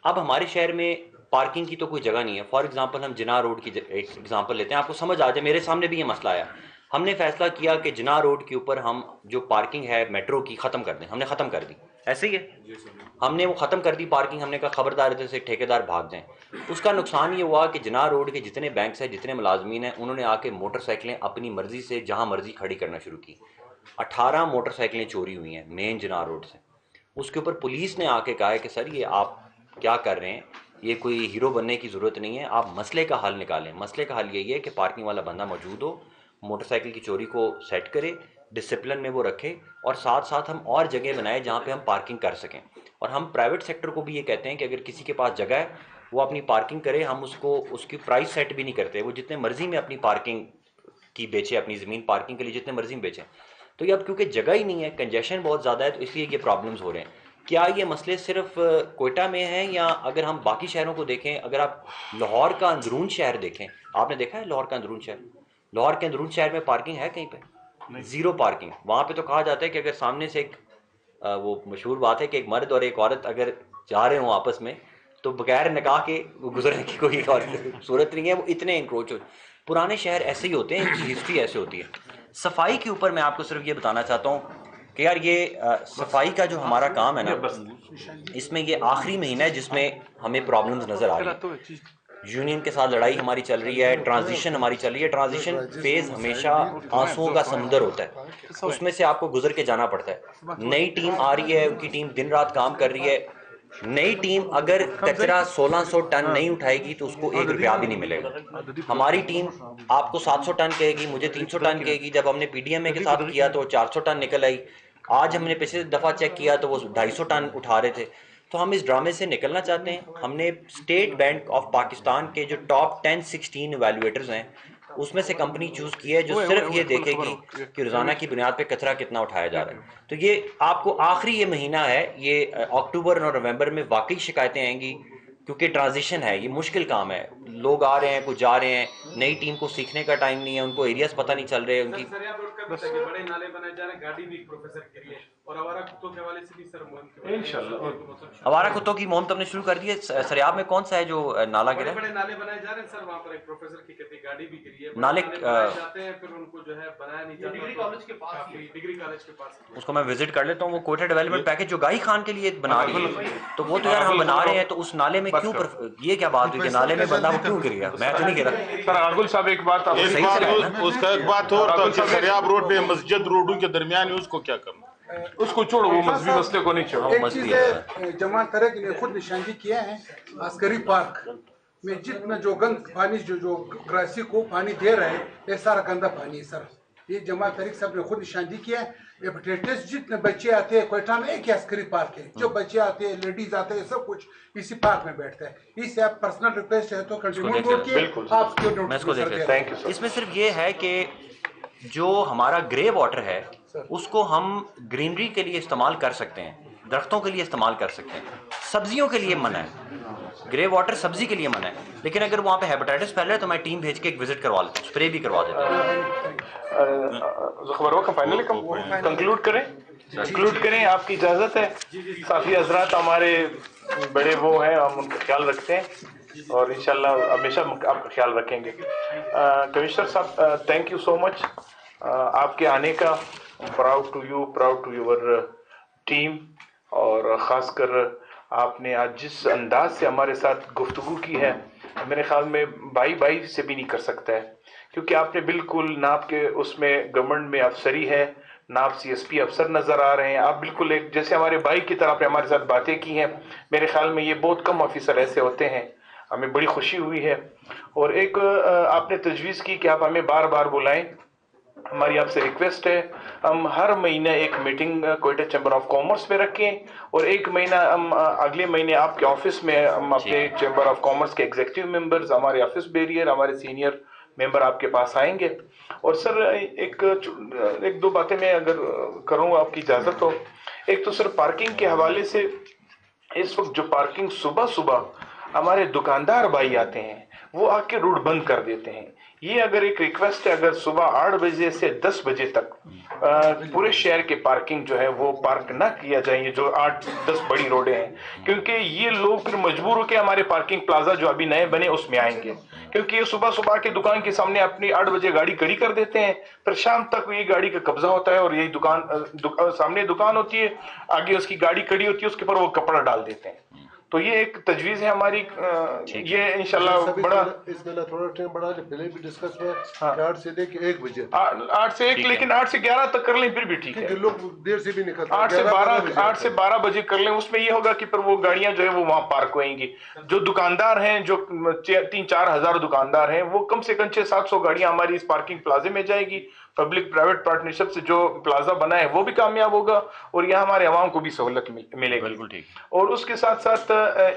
अब हमारे शहर में पार्किंग की तो कोई जगह नहीं है। फॉर एग्जांपल हम जिना रोड की एक एग्जांपल लेते हैं, आपको समझ आ जाए, मेरे सामने भी ये मसला आया। हमने फैसला किया कि जिना रोड के ऊपर हम जो पार्किंग है मेट्रो की ख़त्म कर दें, हमने ख़त्म कर दी, ऐसे ही है, हमने वो ख़त्म कर दी पार्किंग। हमने कहा खबरदार इधर से ठेकेदार भाग जाएं। उसका नुकसान ये हुआ कि जिना रोड के जितने बैंक्स हैं, जितने मुलाजमीन हैं, उन्होंने आके मोटरसाइकिलें अपनी मर्जी से जहाँ मर्जी खड़ी करना शुरू की। 18 मोटरसाइकिलें चोरी हुई हैं मेन जिना रोड से। उसके ऊपर पुलिस ने आके कहा है कि सर ये आप क्या कर रहे हैं, ये कोई हीरो बनने की ज़रूरत नहीं है, आप मसले का हल निकालें। मसले का हल यही है कि पार्किंग वाला बंदा मौजूद हो, मोटरसाइकिल की चोरी को सेट करे, डिसिप्लिन में वो रखे, और साथ साथ हम और जगह बनाए जहाँ पे हम पार्किंग कर सकें। और हम प्राइवेट सेक्टर को भी ये कहते हैं कि अगर किसी के पास जगह है वो अपनी पार्किंग करे, हम उसको उसकी प्राइस सेट भी नहीं करते, वो जितने मर्जी में अपनी पार्किंग की बेचे, अपनी ज़मीन पार्किंग के लिए जितने मर्जी में बेचें। तो ये अब क्योंकि जगह ही नहीं है, कंजेशन बहुत ज़्यादा है, तो इसलिए ये प्रॉब्लम्स हो रहे हैं। क्या ये मसले सिर्फ कोयटा में हैं, या अगर हम बाकी शहरों को देखें, अगर आप लाहौर का अंदरून शहर देखें, आपने देखा है लाहौर का अंदरून शहर, लाहौर के अंदरून शहर में पार्किंग है कहीं पे? Zero parking. वहाँ पे तो कहा जाता है कि अगर सामने से एक वो मशहूर बात है कि एक मर्द और एक औरत अगर जा रहे हों आपस में तो बगैर निकाह के गुजरने की कोई सूरत नहीं है, वो इतने इंक्रोच हो। पुराने शहर ऐसे ही होते हैं, इनकी हिस्ट्री ऐसे होती है। सफाई के ऊपर मैं आपको सिर्फ ये बताना चाहता हूँ कि यार ये सफाई का जो हमारा काम है ना, इसमें ये आखिरी महीना है जिसमें हमें प्रॉब्लम्स नज़र आ रही है। यूनियन के साथ लड़ाई हमारी चल रही है, ट्रांजिशन हमारी चल रही है। ट्रांजिशन फेज़ हमेशा आंसुओं का समुंदर होता है, उसमें से आपको गुजर के जाना पड़ता है। नई टीम आ रही है, उनकी टीम दिन रात काम कर रही है। नई टीम अगर कचरा 1600 टन नहीं उठाएगी तो उसको 1 रुपया भी नहीं मिलेगा। हमारी टीम आपको 700 टन कहेगी, मुझे 300 टन कहेगी। जब हमने पीडीएमए के साथ किया तो 400 टन निकल आई। आज हमने पिछले दफ़ा चेक किया तो वो 250 टन उठा रहे थे। तो हम इस ड्रामे से निकलना चाहते हैं। हमने स्टेट बैंक ऑफ पाकिस्तान के जो टॉप 10-16 इवैल्यूएटर्स हैं उसमें से कंपनी चूज़ की है जो सिर्फ ये देखेगी कि रोज़ाना की बुनियाद पे कचरा कितना उठाया जा रहा है। तो ये आपको आखिरी ये महीना है, ये अक्टूबर और नवंबर में वाकई शिकायतें आएंगी, क्योंकि ट्रांजिशन है, ये मुश्किल काम है। लोग आ रहे हैं, कुछ जा रहे हैं, नई टीम को सीखने का टाइम नहीं है, उनको एरियाज पता नहीं चल रहे हैं उनकी। बड़े नाले बनाए जा रहे हैं, गाड़ी भी प्रोफेसर के लिए, और आवारा कुत्तों के हवाले से भी सर इंशाल्लाह आवारा कुत्तों की मोहम तुमने शुरू कर दी है। सरियाब में कौन सा है जो नाला गिरा है? बड़े नाले बनाए जा रहे हैं सर, वहाँ पर एक प्रोफेसर की कहती गाड़ी भी गिरी है। नाले जाते हैं, फिर उनको जो है बनाया नहीं जाता। डिग्री कॉलेज के पास, डिग्री कॉलेज के पास उसको मैं विजिट कर लेता हूँ। वो कोयटा डेवलपमेंट पैकेज जो गाई खान के लिए बना रही है, तो वो तो यार हम बना रहे हैं, तो उस नाले में क्यों ये क्या बात हुई कि नाले में बंदा वो क्यों गिर गया? मैं तो नहीं गिरा। सर आगुल साहब एक बात उसका एक बात और सरियाब रोड पे मस्जिद रोडों के दरमियान है, उसको क्या करना? उसको छोड़ो, वो मजहबी मसले को नहीं छोड़ो। एक चीज है, जमात तहरीक ने खुद निशानदी किया है, अस्करी पार्क में जितना जो गंद पानी जो ग्रासी को पानी दे रहे हैं, ये सारा गंदा पानी है सर। ये जमात तहरीक साहब ने खुद निशानदी किया है। हेपेटाइटिस जितने बच्चे आते हैं, कोयटा में एक ही अस्करी पार्क है, जो बच्चे आते हैं, लेडीज आते हैं, सब कुछ इसी पार्क में बैठता है। इससे आप पर्सनल रिक्वेस्ट है तो इसमें सिर्फ ये है कि जो हमारा ग्रे वाटर है उसको हम ग्रीनरी के लिए इस्तेमाल कर सकते हैं, दरख्तों के लिए इस्तेमाल कर सकते हैं, सब्जियों के लिए मना है। ग्रे वाटर सब्जी के लिए मना है, लेकिन अगर वहाँ पे हेपेटाइटिस फैल रहा है तो मैं टीम भेज के एक विजिट करवा लेता हूँ, स्प्रे भी करवा देता हूँ। फाइनली कंक्लूड करें, आपकी इजाज़त है? साफी हजरात हमारे बड़े वो हैं, हम उनका ख्याल रखते हैं और इंशाल्लाह हमेशा आपका ख्याल रखेंगे। कमिश्नर साहब, थैंक यू सो मच आपके आने का। Proud to you, proud to your team, और ख़ासकर आपने आज जिस अंदाज से हमारे साथ गुफ्तगू की है, मेरे ख्याल में भाई से भी नहीं कर सकता है, क्योंकि आपने बिल्कुल ना आपके उसमें गवर्नमेंट में अफसरी है, ना आप CSP अफसर नज़र आ रहे हैं। आप बिल्कुल एक जैसे हमारे भाई की तरह आपने हमारे साथ बातें की हैं। मेरे ख्याल में ये बहुत कम ऑफिसर ऐसे होते हैं, हमें बड़ी खुशी हुई है। और एक आपने तजवीज़ की कि आप हमें बार बार बुलाएं, हमारी आपसे रिक्वेस्ट है, हम हर महीने एक meeting Quetta chamber of commerce में रखें और एक महीना हम अगले महीने आपके ऑफिस में हम अपने चैम्बर ऑफ कॉमर्स के एग्जीक्यूटिव मेंबर्स, हमारे ऑफिस बैरियर, हमारे सीनियर मेंबर आपके पास आएंगे। और सर एक दो बातें मैं अगर करूँ आपकी इजाज़त हो। एक तो सर पार्किंग के हवाले से इस वक्त जो पार्किंग सुबह सुबह हमारे दुकानदार भाई आते हैं वो आके रोड बंद कर देते हैं। ये अगर एक रिक्वेस्ट है, अगर सुबह 8 बजे से 10 बजे तक पूरे शहर के पार्किंग जो है वो पार्क ना किया जाए, जो 8-10 बड़ी रोडें हैं, क्योंकि ये लोग फिर मजबूर होकर हमारे पार्किंग प्लाजा जो अभी नए बने उसमें आएंगे, क्योंकि ये सुबह सुबह के दुकान के सामने अपनी 8 बजे गाड़ी खड़ी कर देते हैं, फिर शाम तक ये गाड़ी का कब्जा होता है और यही सामने दुकान होती है, आगे उसकी गाड़ी खड़ी होती है, उसके ऊपर वो कपड़ा डाल देते हैं। तो ये एक तजवीज है हमारी, ये इंशाल्लाह बड़ा इसमें थोड़ा टाइम बढ़ा ले, पहले भी डिस्कस हुआ 8 से लेके 1 बजे, 8 से 1, लेकिन 8 से 11 तक कर लें फिर भी ठीक है। लोग देर से भी निकलते 8 से 12 बजे कर लें, उसमें ये होगा कि फिर वो गाड़ियां जो है वो वहां पार्क होंगी। जो दुकानदार हैं, जो 3-4 हजार दुकानदार हैं, वो कम से कम 600-700 गाड़ियां हमारी इस पार्किंग प्लाजे में जाएगी। पब्लिक प्राइवेट पार्टनरशिप से जो प्लाजा बना है वो भी कामयाब होगा और यहाँ हमारे अवाम को भी सहूलत मिलेगी। बिल्कुल ठीक। और उसके साथ साथ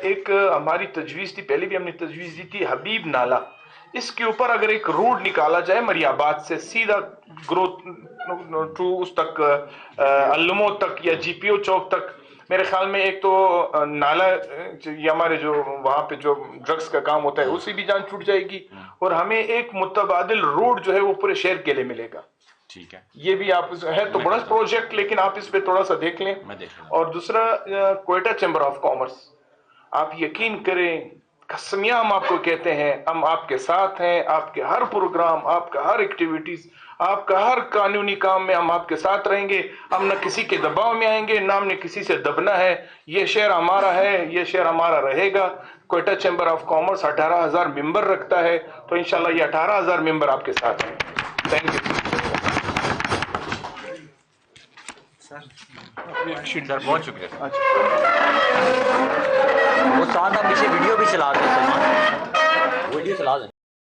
एक हमारी तजवीज़ थी, पहले भी हमने तजवीज़ दी थी, हबीब नाला, इसके ऊपर अगर एक रोड निकाला जाए मरियाबाद से सीधा ग्रोथ टू उस तक अल्लमो तक या GPO चौक तक, मेरे ख्याल में एक तो नाला ये हमारे जो वहाँ पे जो ड्रग्स का काम होता है उससे भी जान छूट जाएगी और हमें एक मुतबादिल रोड जो है वो पूरे शहर के लिए मिलेगा। ठीक है, ये भी आप है तो बड़ा प्रोजेक्ट, लेकिन आप इस पे थोड़ा सा देख लें। और दूसरा क्वेटा चैम्बर ऑफ कॉमर्स, आप यकीन करें, कसमियां हम आपको कहते हैं, हम आपके साथ हैं, आपके हर प्रोग्राम, आपका हर एक्टिविटीज, आपका हर कानूनी काम में हम आपके साथ रहेंगे। हम न किसी के दबाव में आएंगे, ना हमने किसी से दबना है। ये शहर हमारा है, ये शहर हमारा रहेगा। Quetta chamber of commerce 18,000 member रखता है, तो इंशाल्लाह ये 18,000 मेंबर आपके साथ हैं। थैंक यू सर, बहुत शुक्रिया। वो साथ आप पीछे वीडियो भी चला दें, वीडियो चला दें।